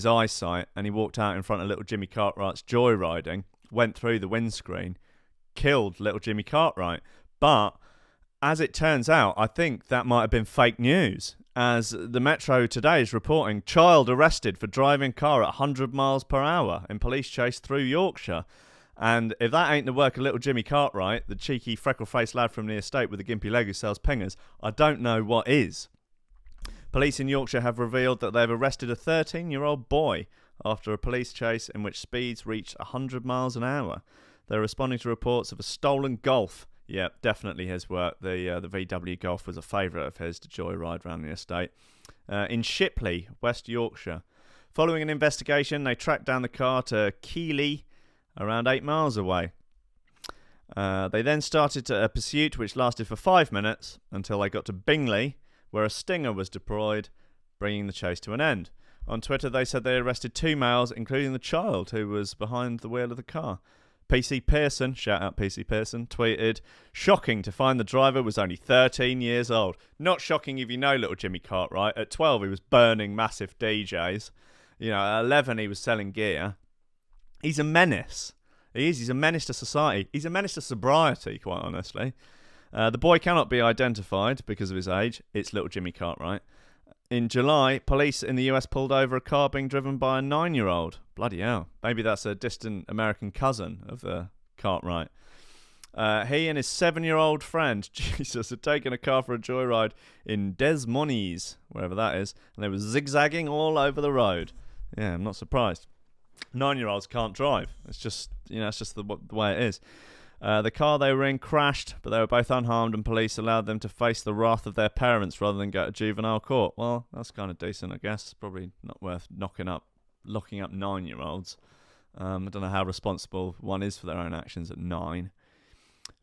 [SPEAKER 4] eyesight. And he walked out in front of little Jimmy Cartwright's joyriding, went through the windscreen, killed little Jimmy Cartwright, but as it turns out, I think that might have been fake news, as the Metro today is reporting child arrested for driving car at 100 miles per hour in police chase through Yorkshire. And if that ain't the work of little Jimmy Cartwright, the cheeky freckle-faced lad from the estate with a gimpy leg who sells pingers, I don't know what is. Police in Yorkshire have revealed that they've arrested a 13-year-old boy after a police chase in which speeds reached 100 miles an hour. They're responding to reports of a stolen Golf. Yeah, definitely his work. The VW Golf was a favourite of his to joyride around the estate. In Shipley, West Yorkshire. Following an investigation, they tracked down the car to Keighley, around 8 miles away. They then started a pursuit which lasted for 5 minutes until they got to Bingley, where a stinger was deployed, bringing the chase to an end. On Twitter, they said they arrested 2 males, including the child who was behind the wheel of the car. PC Pearson, shout out PC Pearson, tweeted, "Shocking to find the driver was only 13 years old." Not shocking if you know little Jimmy Cartwright. At 12, he was burning massive DJs. You know, at 11, he was selling gear. He's a menace. He is. He's a menace to society. He's a menace to sobriety, quite honestly. The boy cannot be identified because of his age. It's little Jimmy Cartwright. In July, police in the US pulled over a car being driven by a 9-year-old. Bloody hell. Maybe that's a distant American cousin of the Cartwright. He and his 7-year-old friend, Jesus, had taken a car for a joyride in Des Moines, wherever that is, and they were zigzagging all over the road. Yeah, I'm not surprised. 9-year-olds can't drive. It's just, it's just the way it is. The car they were in crashed, but they were both unharmed, and police allowed them to face the wrath of their parents rather than go to juvenile court. Well, that's kind of decent, I guess. Probably not worth locking up 9-year-olds. I don't know how responsible one is for their own actions at 9.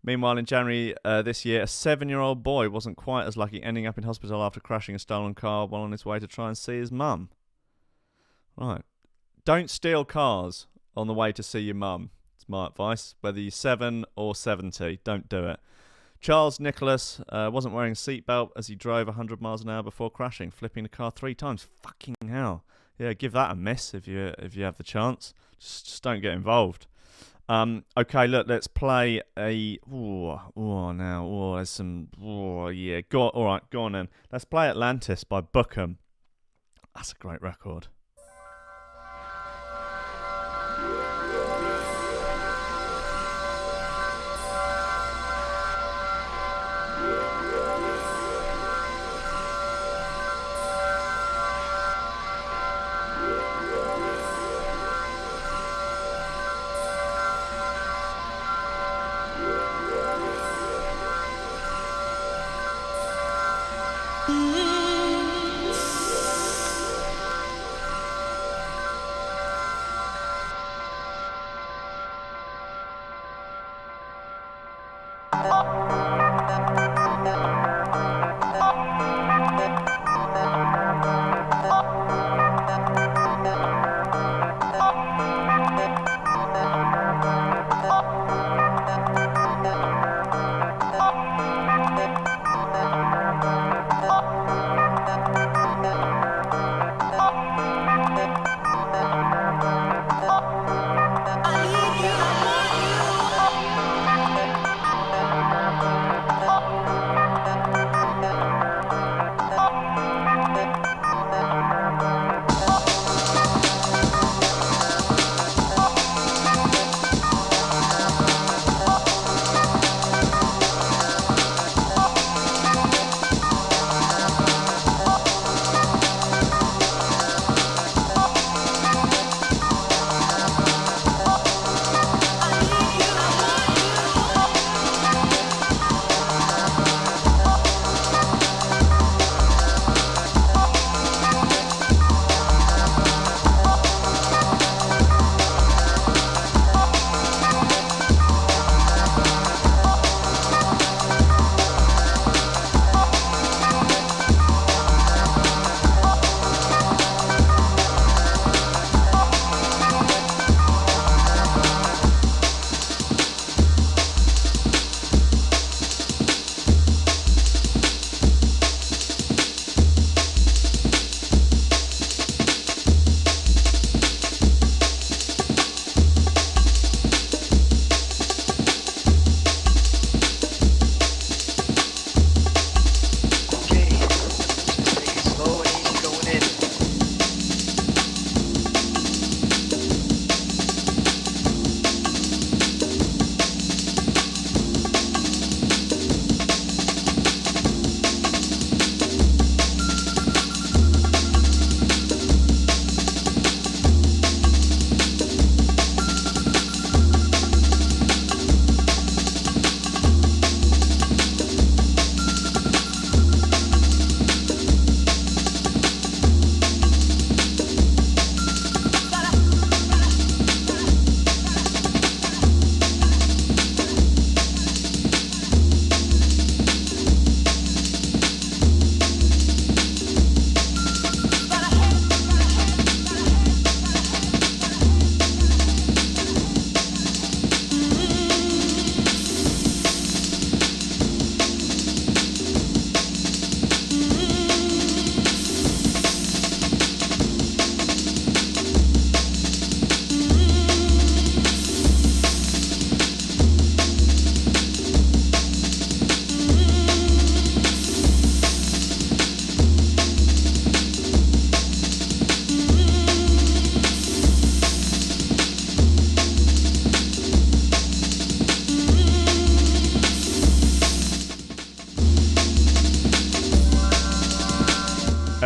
[SPEAKER 4] Meanwhile, in January this year, a 7-year-old boy wasn't quite as lucky, ending up in hospital after crashing a stolen car while on his way to try and see his mum. Right. Don't steal cars on the way to see your mum. My advice, whether you're 7 or 70, don't do it. Charles Nicholas wasn't wearing a seatbelt as he drove 100 miles an hour before crashing, flipping the car 3 times. Fucking hell. Yeah, give that a miss if you have the chance. Just don't get involved. Okay, look, let's play a... there's some... yeah, all right, go on then. Let's play Atlantis by Bookham. That's a great record.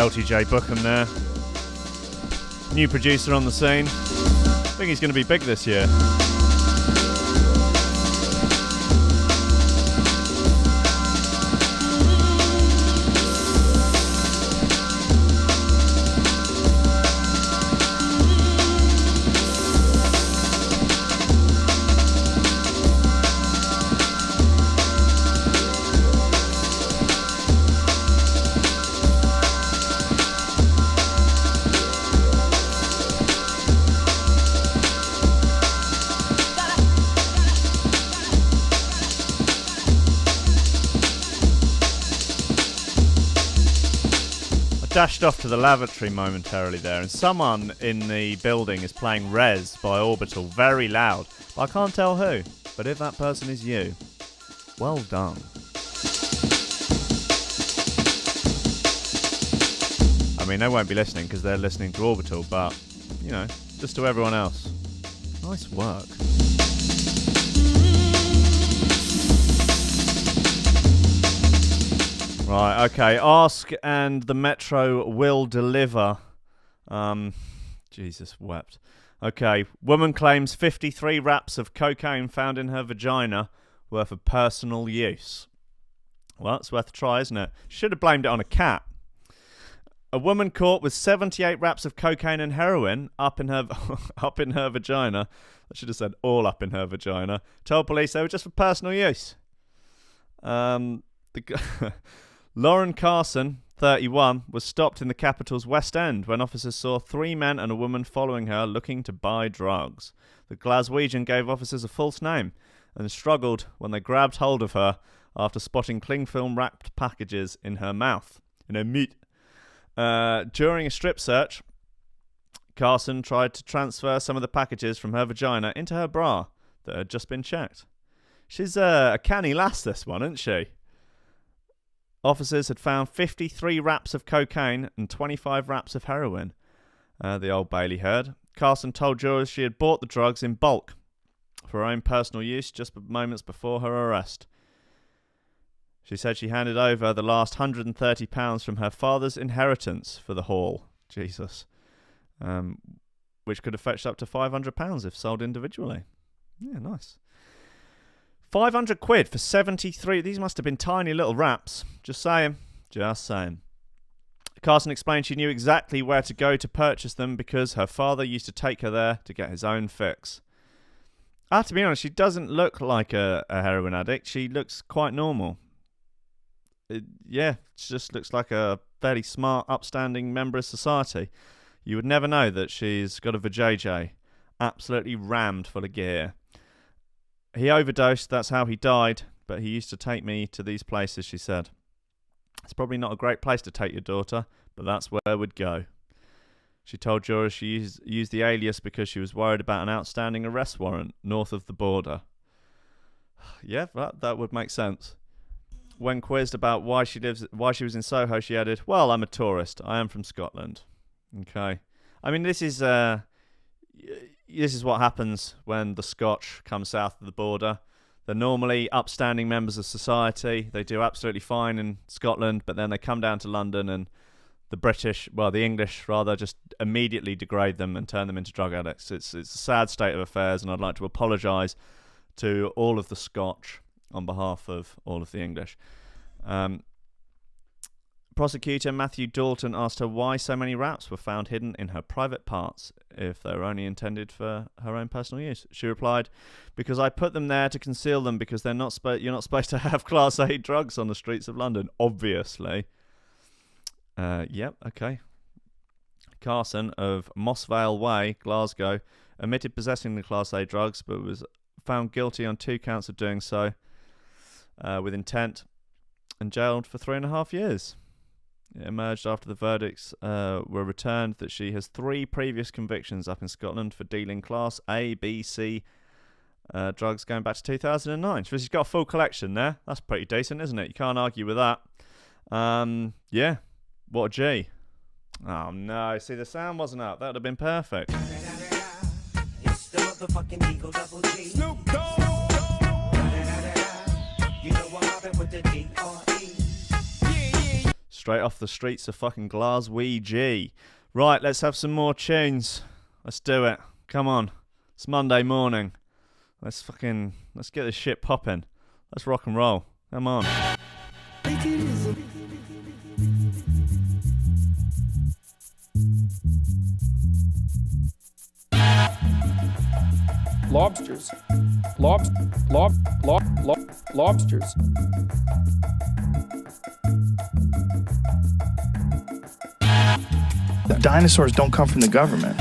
[SPEAKER 4] LTJ Bookham there. New producer on the scene. I think he's going to be big this year. Dashed off to the lavatory momentarily there, and someone in the building is playing Res by Orbital very loud. I can't tell who, but if that person is you, well done. I mean, they won't be listening because they're listening to Orbital, but, you know, just to everyone else, nice work. Right, okay, Ask and the Metro will deliver. Jesus wept. Okay, woman claims 53 wraps of cocaine found in her vagina were for personal use. Well, it's worth a try, isn't it? Should have blamed it on a cat. A woman caught with 78 wraps of cocaine and heroin up in her vagina. I should have said all up in her vagina. Told police they were just for personal use. Lauren Carson, 31, was stopped in the capital's West End when officers saw 3 men and a woman following her looking to buy drugs. The Glaswegian gave officers a false name and struggled when they grabbed hold of her after spotting cling film wrapped packages in her mouth. In her meat. During a strip search, Carson tried to transfer some of the packages from her vagina into her bra that had just been checked. She's a canny lass, this one, isn't she? Officers had found 53 wraps of cocaine and 25 wraps of heroin, the Old Bailey heard. Carson told jurors she had bought the drugs in bulk for her own personal use just moments before her arrest. She said she handed over the last £130 from her father's inheritance for the haul. Jesus. Which could have fetched up to £500 if sold individually. Yeah, nice. 500 quid for 73. These must have been tiny little wraps. Just saying. Just saying. Carson explained she knew exactly where to go to purchase them because her father used to take her there to get his own fix. I have to be honest, she doesn't look like a heroin addict. She looks quite normal. She just looks like a fairly smart, upstanding member of society. You would never know that she's got a vajayjay absolutely rammed full of gear. He overdosed, that's how he died, but he used to take me to these places, she said. It's probably not a great place to take your daughter, but that's where we'd go. She told jurors she used the alias because she was worried about an outstanding arrest warrant north of the border. Yeah, that would make sense. When quizzed about why she was in Soho, she added, "Well, I'm a tourist. I am from Scotland." Okay. I mean, this is what happens when the Scotch come south of the border. They're normally upstanding members of society. They do absolutely fine in Scotland, but then they come down to London and the English rather, just immediately degrade them and turn them into drug addicts. It's a sad state of affairs, and I'd like to apologise to all of the Scotch on behalf of all of the English. Prosecutor Matthew Dalton asked her why so many wraps were found hidden in her private parts if they were only intended for her own personal use. She replied, "Because I put them there to conceal them because you're not supposed to have Class A drugs on the streets of London, obviously." Yep, okay. Carson of Mossvale Way, Glasgow, admitted possessing the Class A drugs but was found guilty on 2 counts of doing so with intent and jailed for 3.5 years. It emerged after the verdicts were returned that she has 3 previous convictions up in Scotland for dealing Class A, B, C drugs going back to 2009. So she's got a full collection there. That's pretty decent, isn't it? You can't argue with that. Yeah, what a G. Oh no, see, the sound wasn't up. That would have been perfect.
[SPEAKER 8] It's the motherfucking Eagle Double G. Snoop Dogg. You know what happened with the D-R-E.
[SPEAKER 4] Straight off the streets of fucking Glaswegian. Right, let's have some more tunes. Let's do it. Come on. It's Monday morning. Let's get this shit popping. Let's rock and roll. Come on.
[SPEAKER 3] Lobsters. Lobsters.
[SPEAKER 9] Dinosaurs don't come from the government.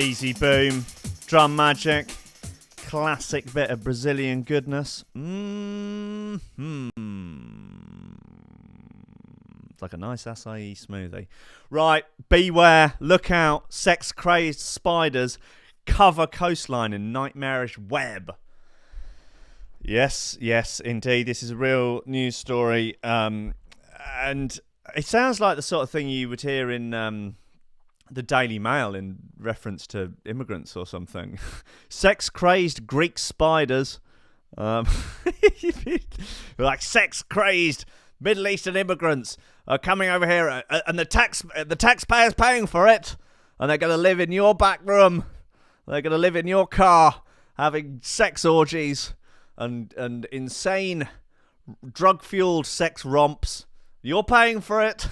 [SPEAKER 4] Easy boom, drum magic, classic bit of Brazilian goodness. It's like a nice acai smoothie. Right, beware, look out, sex-crazed spiders cover coastline in nightmarish web. Yes, indeed, this is a real news story, and it sounds like the sort of thing you would hear in the Daily Mail in reference to immigrants or something. Sex-crazed Greek spiders, like sex-crazed Middle Eastern immigrants are coming over here, and the taxpayers paying for it, and they're going to live in your back room. They're going to live in your car, having sex orgies and insane drug-fueled sex romps. You're paying for it.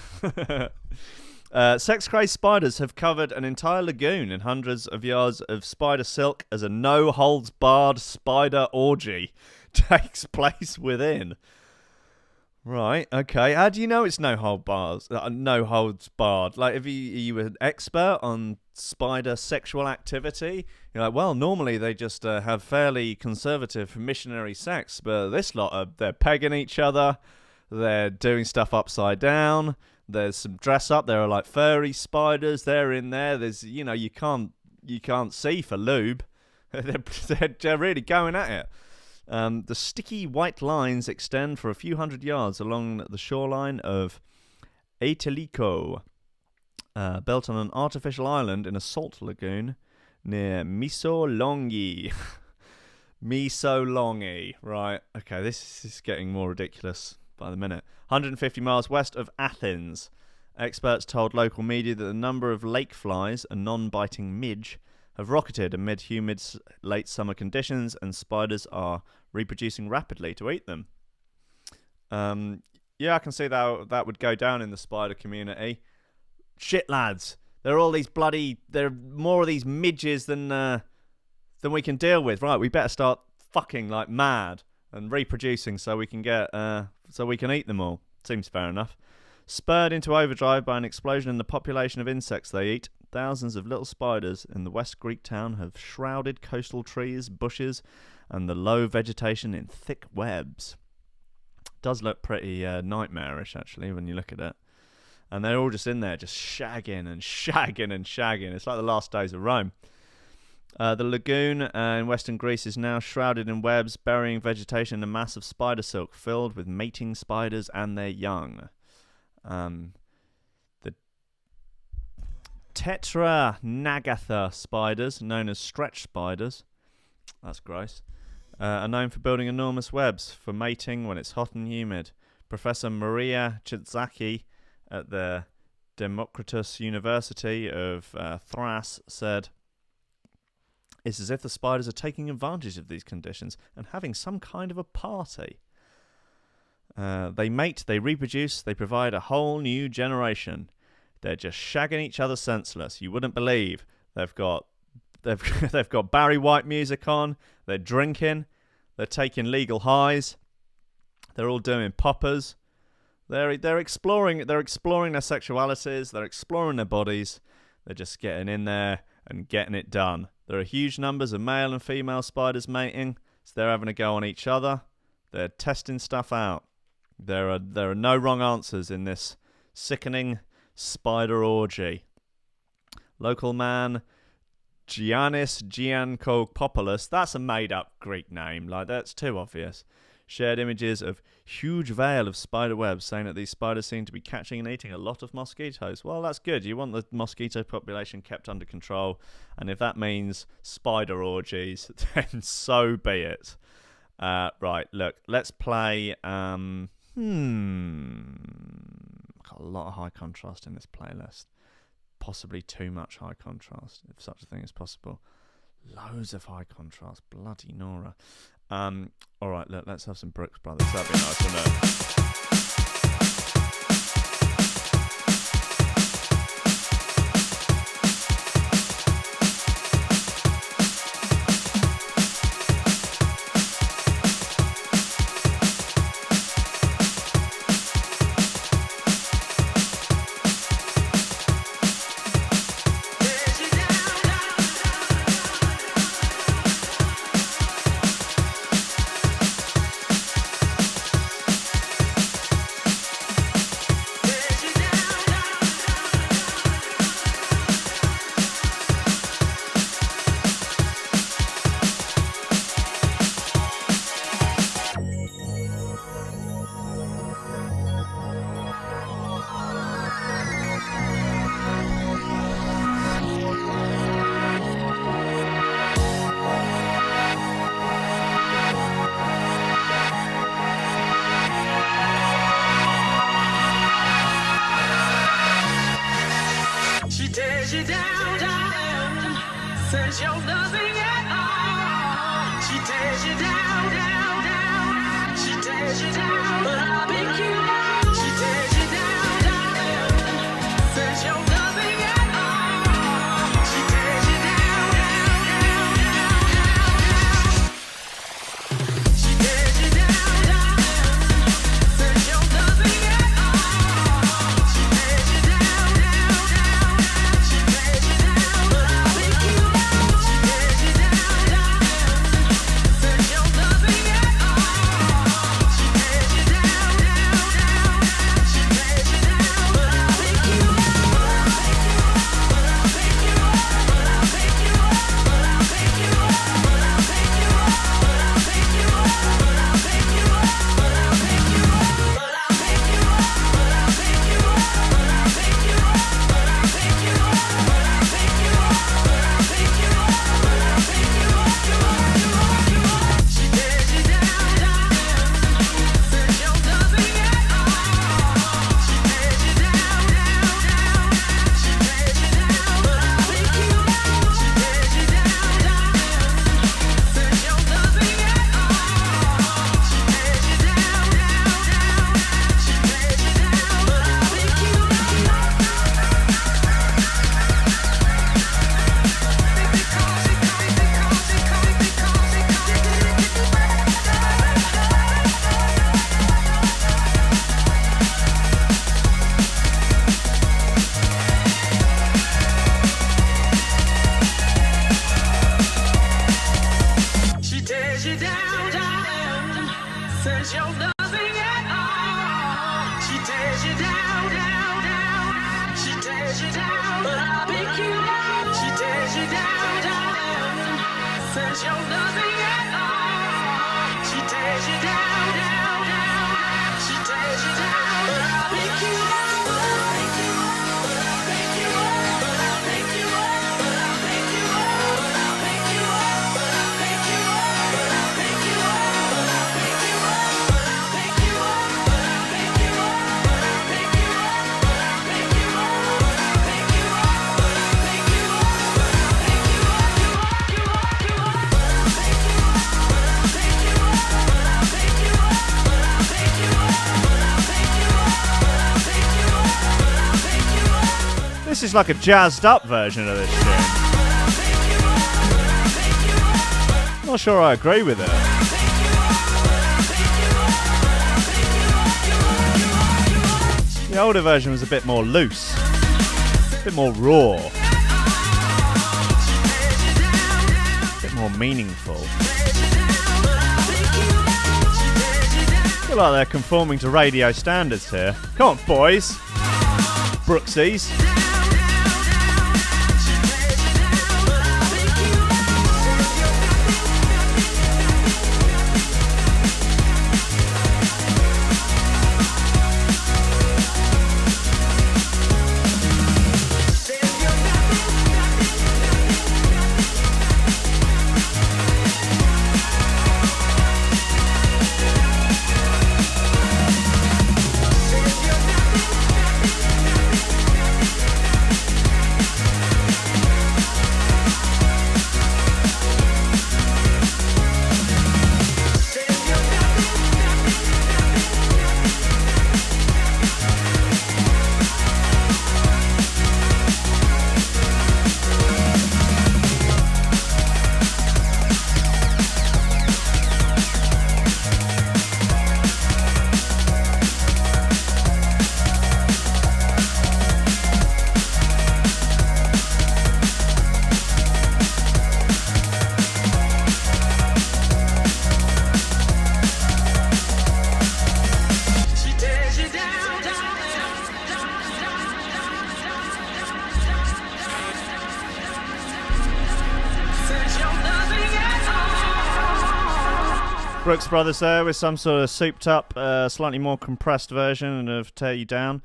[SPEAKER 4] Sex-crazed spiders have covered an entire lagoon in hundreds of yards of spider silk as a no-holds-barred spider orgy takes place within. Right, okay. How do you know it's no holds barred? Like, are you an expert on spider sexual activity? You're like, well, normally they just have fairly conservative missionary sex, but this lot, they're pegging each other, they're doing stuff upside down, there's some dress up, there are like furry spiders, they're in there, there's, you can't see for lube. They're really going at it. The sticky white lines extend for a few hundred yards along the shoreline of Italico, built on an artificial island in a salt lagoon near Missolonghi. Missolonghi, right. Okay, this is getting more ridiculous by the minute. 150 miles west of Athens. Experts told local media that the number of lake flies, a non-biting midge, have rocketed amid humid late summer conditions, and spiders are reproducing rapidly to eat them. Yeah, I can see that would go down in the spider community. Shit, lads, there are more of these midges than we can deal with. Right, we better start fucking like mad and reproducing so we can eat them all. Seems fair enough. Spurred into overdrive by an explosion in the population of insects they eat, thousands of little spiders in the West Greek town have shrouded coastal trees, bushes, and the low vegetation in thick webs. Does look pretty nightmarish, actually, when you look at it. And they're all just in there, just shagging and shagging and shagging. It's like the last days of Rome. The lagoon in western Greece is now shrouded in webs, burying vegetation in a mass of spider silk filled with mating spiders and their young. The Tetranagatha spiders, known as stretch spiders, that's gross, are known for building enormous webs for mating when it's hot and humid. Professor Maria Chitzaki at the Democritus University of Thrace said, "It's as if the spiders are taking advantage of these conditions and having some kind of a party. They mate, they reproduce, they provide a whole new generation. They're just shagging each other senseless. You wouldn't believe. They've got Barry White music on. They're drinking. They're taking legal highs. They're all doing poppers. They're exploring their sexualities. They're exploring their bodies. They're just getting in there and getting it done. There are huge numbers of male and female spiders mating, so they're having a go on each other. They're testing stuff out. There are no wrong answers in this sickening spider orgy." Local man Giannis Giancopoulos, that's a made-up Greek name, like that's too obvious, shared images of huge veil of spider webs, saying that these spiders seem to be catching and eating a lot of mosquitoes. Well, that's good. You want the mosquito population kept under control, and if that means spider orgies, then so be it. Right, look, let's play... Got a lot of high contrast in this playlist. Possibly too much high contrast, if such a thing is possible. Loads of high contrast. Bloody Nora. Alright, look, let's have some Brooks Brothers. That'd be nice, wouldn't it?
[SPEAKER 6] Says you're nothing at all. She tears you down, down, down. She tears you down, but I'll pick you up. She tears you down, down, down. Says you're nothing at all. She tears you down, down, down, down, down. She tears you down, down, down. Says you're nothing at all. She tears you down, down, down. She tears you down, but I'll pick you up. She tears you down, down, down. Says you're nothing at all. She tears you down, down, down. She tears you down, but I'll pick you up. But I'll pick you up. But I'll pick you up. But I'll pick you up. But I'll pick you up. But I'll pick you up. But I'll pick you up. But I'll pick you up. But I'll pick you up. But I'll pick you up. But I'll pick you up. But I'll pick you up. But I'll pick you up. But I'll pick you up. But I'll pick you up. She tears you down, down. Says you're nothing at all. She tears you down, down, down. She tears you down, but I'll pick you up. She tears you down, down. Says you're nothing at all. She tears you down, down, down. She tears you down, but I'll pick you up. She tears you down, down. Says you're nothing at all. She tears you down, down, down. She tears you down, but I'll pick you up. She tears you down, down. Says you're nothing at all. She tears you down, down, down. She tears you down, but I'll pick you up. But I'll pick you up. But I'll pick you up. But I'll pick you up. But I'll pick you up. But I'll pick you up. But I'll pick you up. But I'll pick you up. But I'll pick you up. But I'll pick you up. But I'll pick you up. But I'll pick you up. But I'll pick you up. But I'll pick you up. But I'll pick you up. But I'll pick you up. You up. But I'll pick you up. But I'll pick you up. But I'll pick you up. But I'll pick you up. But I'll pick you up. But I'll pick you up. But I'll pick you up.
[SPEAKER 4] This is like a jazzed up version of this tune. Not sure I agree with it. The older version was a bit more loose, a bit more raw, a bit more meaningful. I feel like they're conforming to radio standards here. Come on, boys. Brooksies. Brooks Brothers there with some sort of souped up, slightly more compressed version of Tear You Down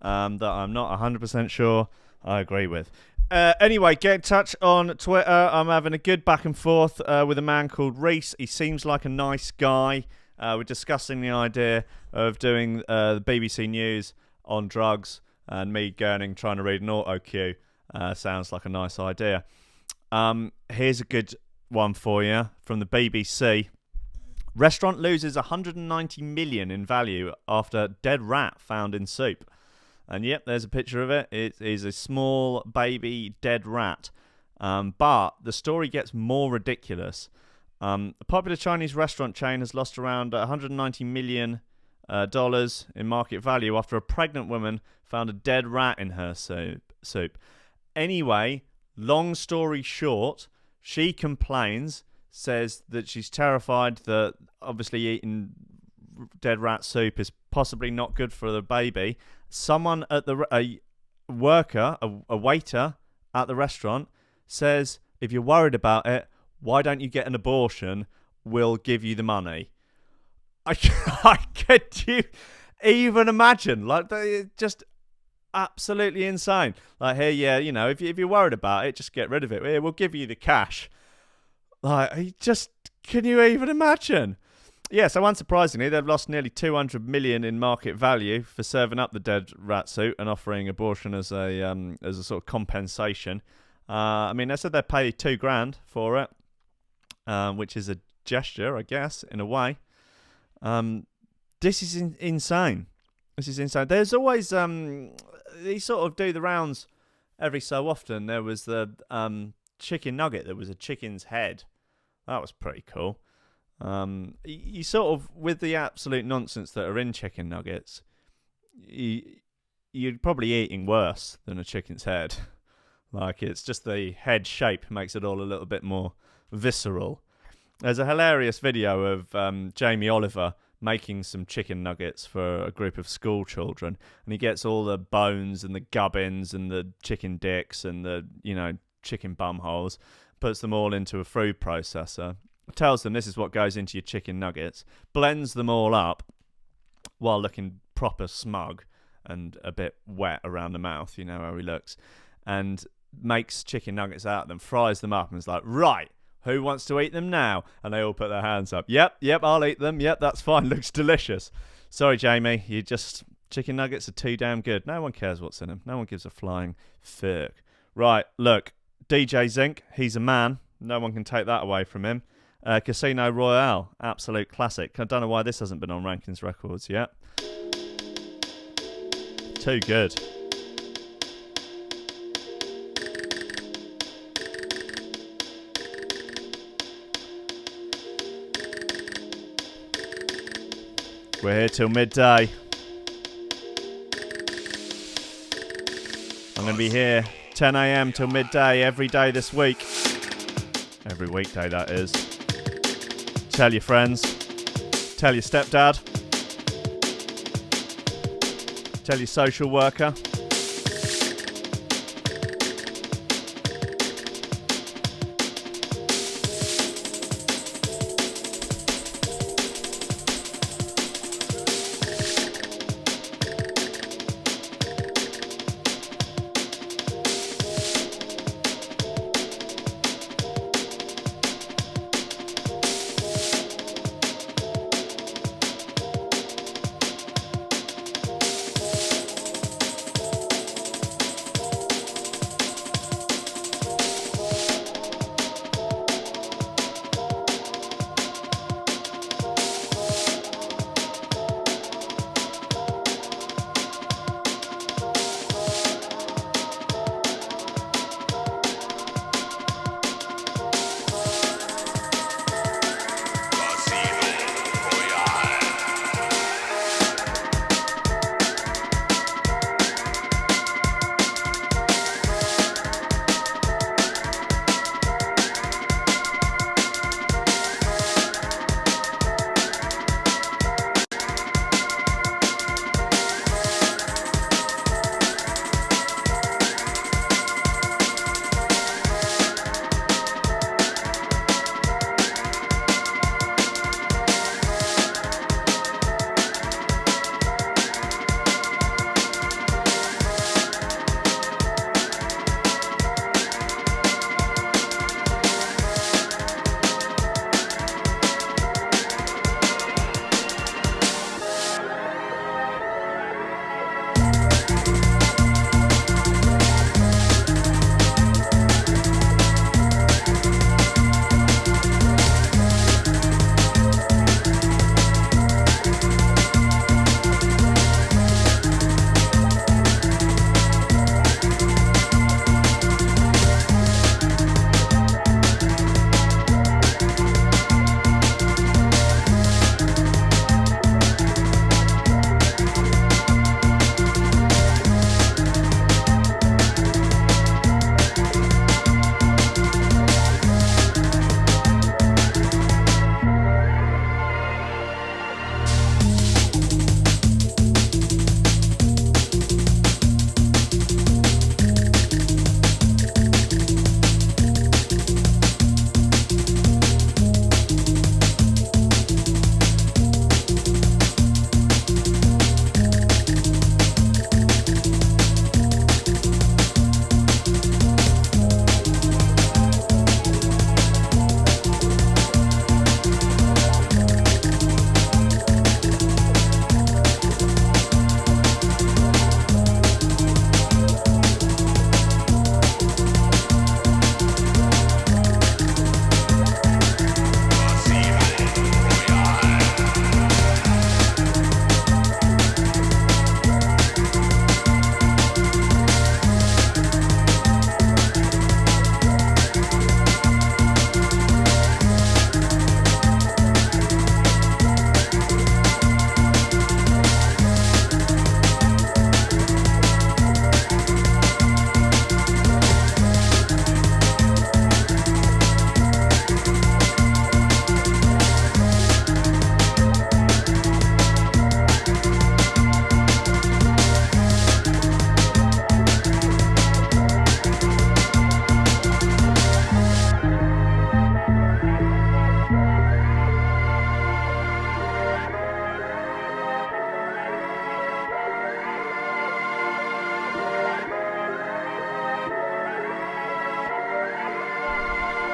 [SPEAKER 4] that I'm not 100% sure I agree with. Anyway, get in touch on Twitter. I'm having a good back and forth with a man called Reese. He seems like a nice guy. We're discussing the idea of doing the BBC News on drugs, and me gurning trying to read an auto cue. Sounds like a nice idea. Here's a good one for you from the BBC. Restaurant loses 190 million in value after dead rat found in soup. And yep, there's a picture of it. It is a small baby dead rat. But the story gets more ridiculous. A popular Chinese restaurant chain has lost around $190 million in market value after a pregnant woman found a dead rat in her soup. Anyway, long story short, she complains, says that she's terrified that obviously eating dead rat soup is possibly not good for the baby. Someone at a waiter at the restaurant says, if you're worried about it, why don't you get an abortion? We'll give you the money. I could you even imagine? Like, just absolutely insane. Like, here, yeah, you know, if you're worried about it, just get rid of it. Here, we'll give you the cash. Like, can you even imagine? Yeah, so unsurprisingly, they've lost nearly 200 million in market value for serving up the dead rat suit and offering abortion as a sort of compensation. I mean, they said they paid $2,000 for it, which is a gesture, I guess, in a way. This is insane. This is insane. There's always they sort of do the rounds every so often. There was the chicken nugget. There was a chicken's head. That was pretty cool. You sort of, with the absolute nonsense that are in chicken nuggets, you're probably eating worse than a chicken's head. Like, it's just the head shape makes it all a little bit more visceral. There's a hilarious video of Jamie Oliver making some chicken nuggets for a group of school children, and he gets all the bones and the gubbins and the chicken dicks and the, you know, chicken bum holes, puts them all into a food processor, tells them this is what goes into your chicken nuggets, blends them all up while looking proper smug and a bit wet around the mouth, you know how he looks, and makes chicken nuggets out of them, fries them up, and is like, right, who wants to eat them now? And they all put their hands up. Yep, I'll eat them. Yep, that's fine. Looks delicious. Sorry, Jamie, chicken nuggets are too damn good. No one cares what's in them. No one gives a flying fuck. Right, look, DJ Zinc, he's a man. No one can take that away from him. Casino Royale, absolute classic. I don't know why this hasn't been on Rankin's records yet. Too good. We're here till midday. I'm going to be here 10 a.m. till midday every day this week. Every weekday, that is. Tell your friends. Tell your stepdad. Tell your social worker.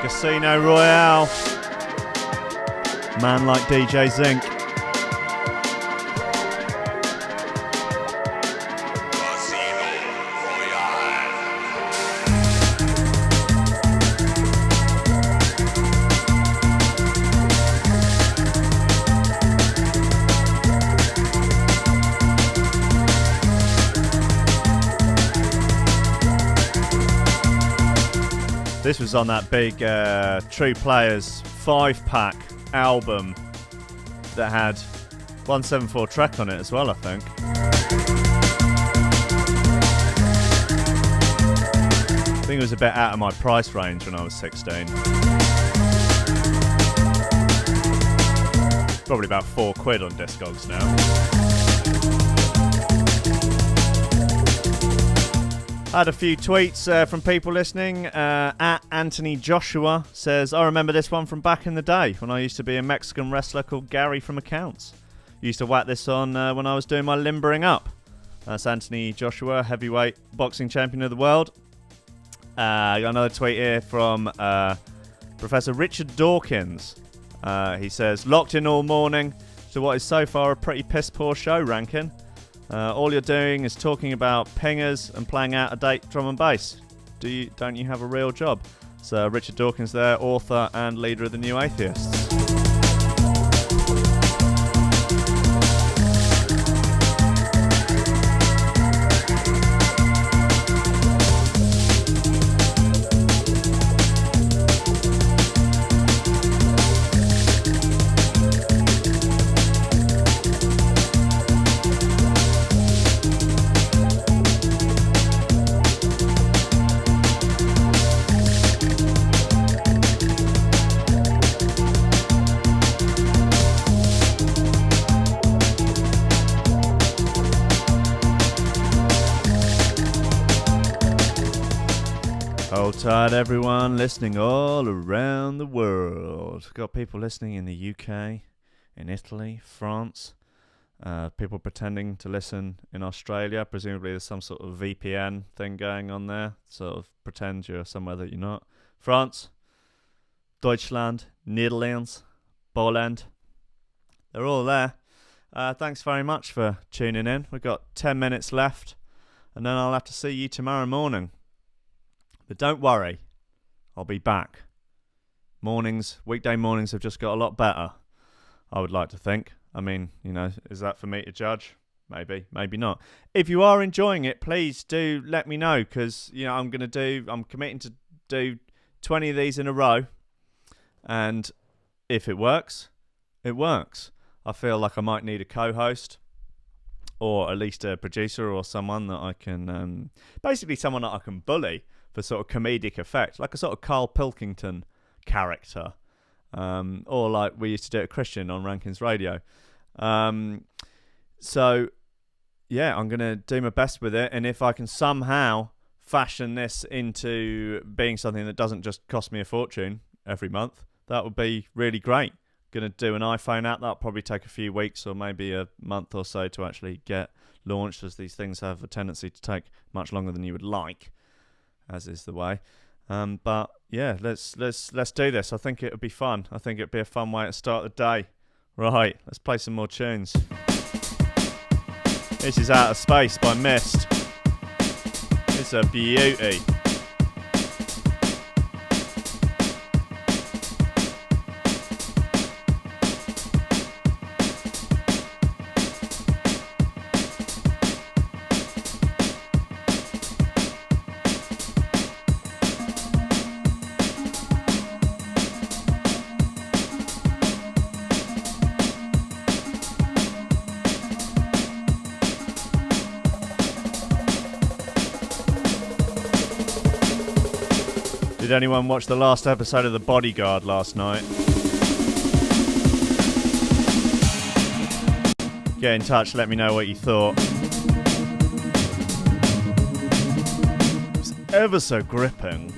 [SPEAKER 4] Casino Royale. Man like DJ Zinc. This was on that big True Players 5-pack album that had 174 track on it as well, I think. I think it was a bit out of my price range when I was 16. Probably about £4 on Discogs now. I had a few tweets from people listening. At Anthony Joshua says, I remember this one from back in the day when I used to be a Mexican wrestler called Gary from Accounts. Used to whack this on when I was doing my limbering up. That's Anthony Joshua, heavyweight boxing champion of the world. Got another tweet here from Professor Richard Dawkins. He says, locked in all morning to what is so far a pretty piss poor show, Rankin. All you're doing is talking about pingers and playing out of date drum and bass. Don't you have a real job? So Richard Dawkins there, author and leader of the New Atheists. Hold tight, everyone listening all around the world. Got people listening in the UK, in Italy, France. People pretending to listen in Australia. Presumably there's some sort of VPN thing going on there. Sort of pretend you're somewhere that you're not. France, Deutschland, Netherlands, Poland. They're all there. Thanks very much for tuning in. We've got 10 minutes left. And then I'll have to see you tomorrow morning. But don't worry, I'll be back. Weekday mornings have just got a lot better, I would like to think. I mean, is that for me to judge? Maybe, maybe not. If you are enjoying it, please do let me know, because, I'm committing to do 20 of these in a row. And if it works, it works. I feel like I might need a co-host, or at least a producer or someone that I can, basically someone that I can bully for sort of comedic effect, like a sort of Carl Pilkington character, or like we used to do at Christian on Rankin's Radio. So, yeah, I'm going to do my best with it, and if I can somehow fashion this into being something that doesn't just cost me a fortune every month, that would be really great. Going to do an iPhone app. That'll probably take a few weeks or maybe a month or so to actually get launched, as these things have a tendency to take much longer than you would like, as is the way. But yeah, let's do this. I think it would be fun. I think it'd be a fun way to start the day. Right, let's play some more tunes. This is Out of Space by Mist. It's a beauty. Did anyone watch the last episode of The Bodyguard last night? Get in touch, let me know what you thought. It's ever so gripping.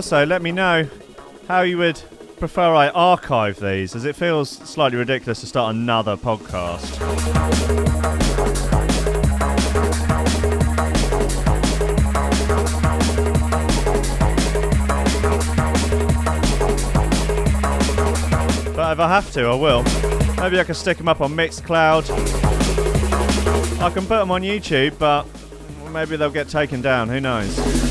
[SPEAKER 4] also let me know how you would prefer I archive these, as it feels slightly ridiculous to start another podcast. But if I have to, I will. Maybe I can stick them up on Mixcloud. I can put them on YouTube, but maybe they'll get taken down. Who knows?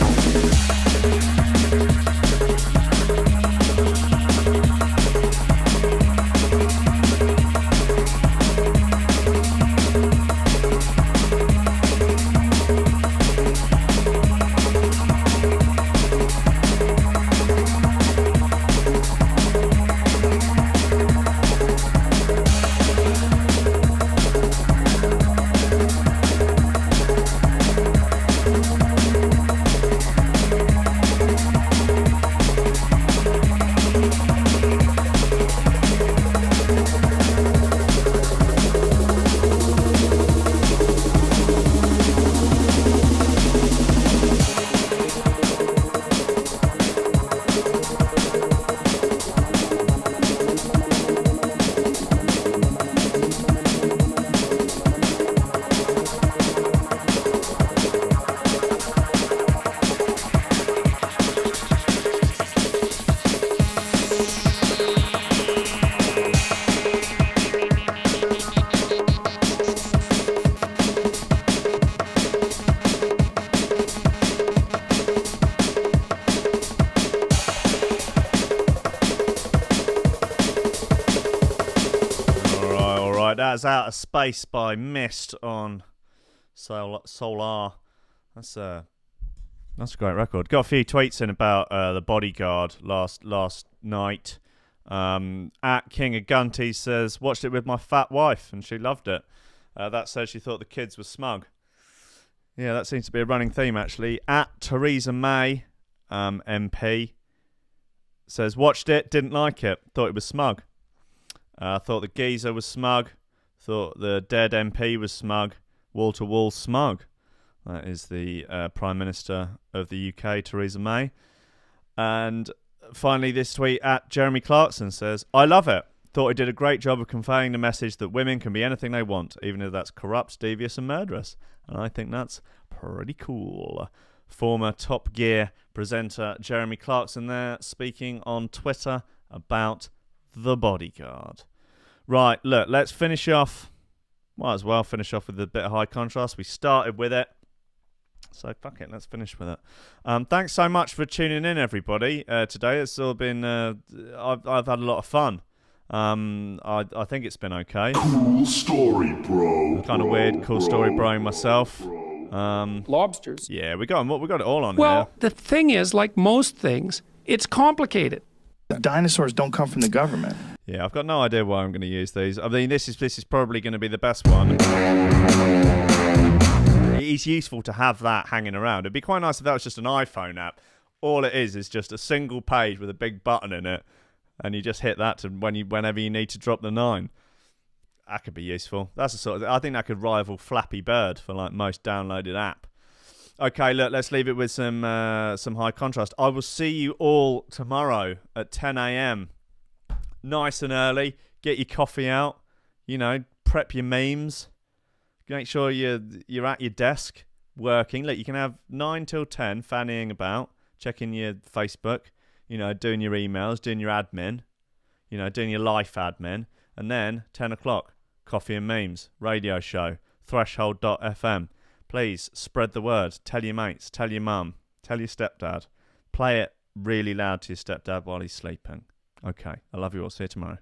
[SPEAKER 4] That's Out of Space by Mist on Solar. That's a great record. Got a few tweets in about The Bodyguard last night. At King of Gunty says, watched it with my fat wife and she loved it. That says she thought the kids were smug. Yeah, that seems to be a running theme actually. At Theresa May, MP, says, watched it, didn't like it, thought it was smug. Thought the geezer was smug. Thought the dead MP was smug. Wall-to-wall smug. That is the Prime Minister of the UK, Theresa May. And finally this tweet at Jeremy Clarkson says, I love it. Thought he did a great job of conveying the message that women can be anything they want, even if that's corrupt, devious and murderous. And I think that's pretty cool. Former Top Gear presenter Jeremy Clarkson there, speaking on Twitter about The Bodyguard. Right, look, let's finish off. Might as well finish off with a bit of high contrast. We started with it. So fuck it, let's finish with it. Thanks so much for tuning in, everybody. Today it's all been. I've had a lot of fun. I think it's been okay.
[SPEAKER 7] Cool story, bro.
[SPEAKER 4] Kind of weird, cool story, broing myself.
[SPEAKER 3] Lobsters.
[SPEAKER 4] Yeah, we got it all on
[SPEAKER 3] Well,
[SPEAKER 4] here.
[SPEAKER 3] the thing is, like most things, it's complicated.
[SPEAKER 9] Dinosaurs don't come from the government.
[SPEAKER 4] Yeah, I've got no idea why I'm going to use these. I mean, this is probably going to be the best one. It's useful to have that hanging around. It'd be quite nice if that was just an iPhone app. All it is just a single page with a big button in it, and you just hit that to whenever you need to drop the 9. That could be useful. That's the sort of. I think that could rival Flappy Bird for like most downloaded app. Okay, look, let's leave it with some high contrast. I will see you all tomorrow at 10 a.m. Nice and early. Get your coffee out. You know, prep your memes. Make sure you're at your desk working. Look, you can have 9 till 10 fannying about, checking your Facebook, you know, doing your emails, doing your admin, you know, doing your life admin. And then 10 o'clock, coffee and memes, radio show, threshold.fm. Please spread the word. Tell your mates. Tell your mum. Tell your stepdad. Play it really loud to your stepdad while he's sleeping. Okay. I love you all. See you tomorrow.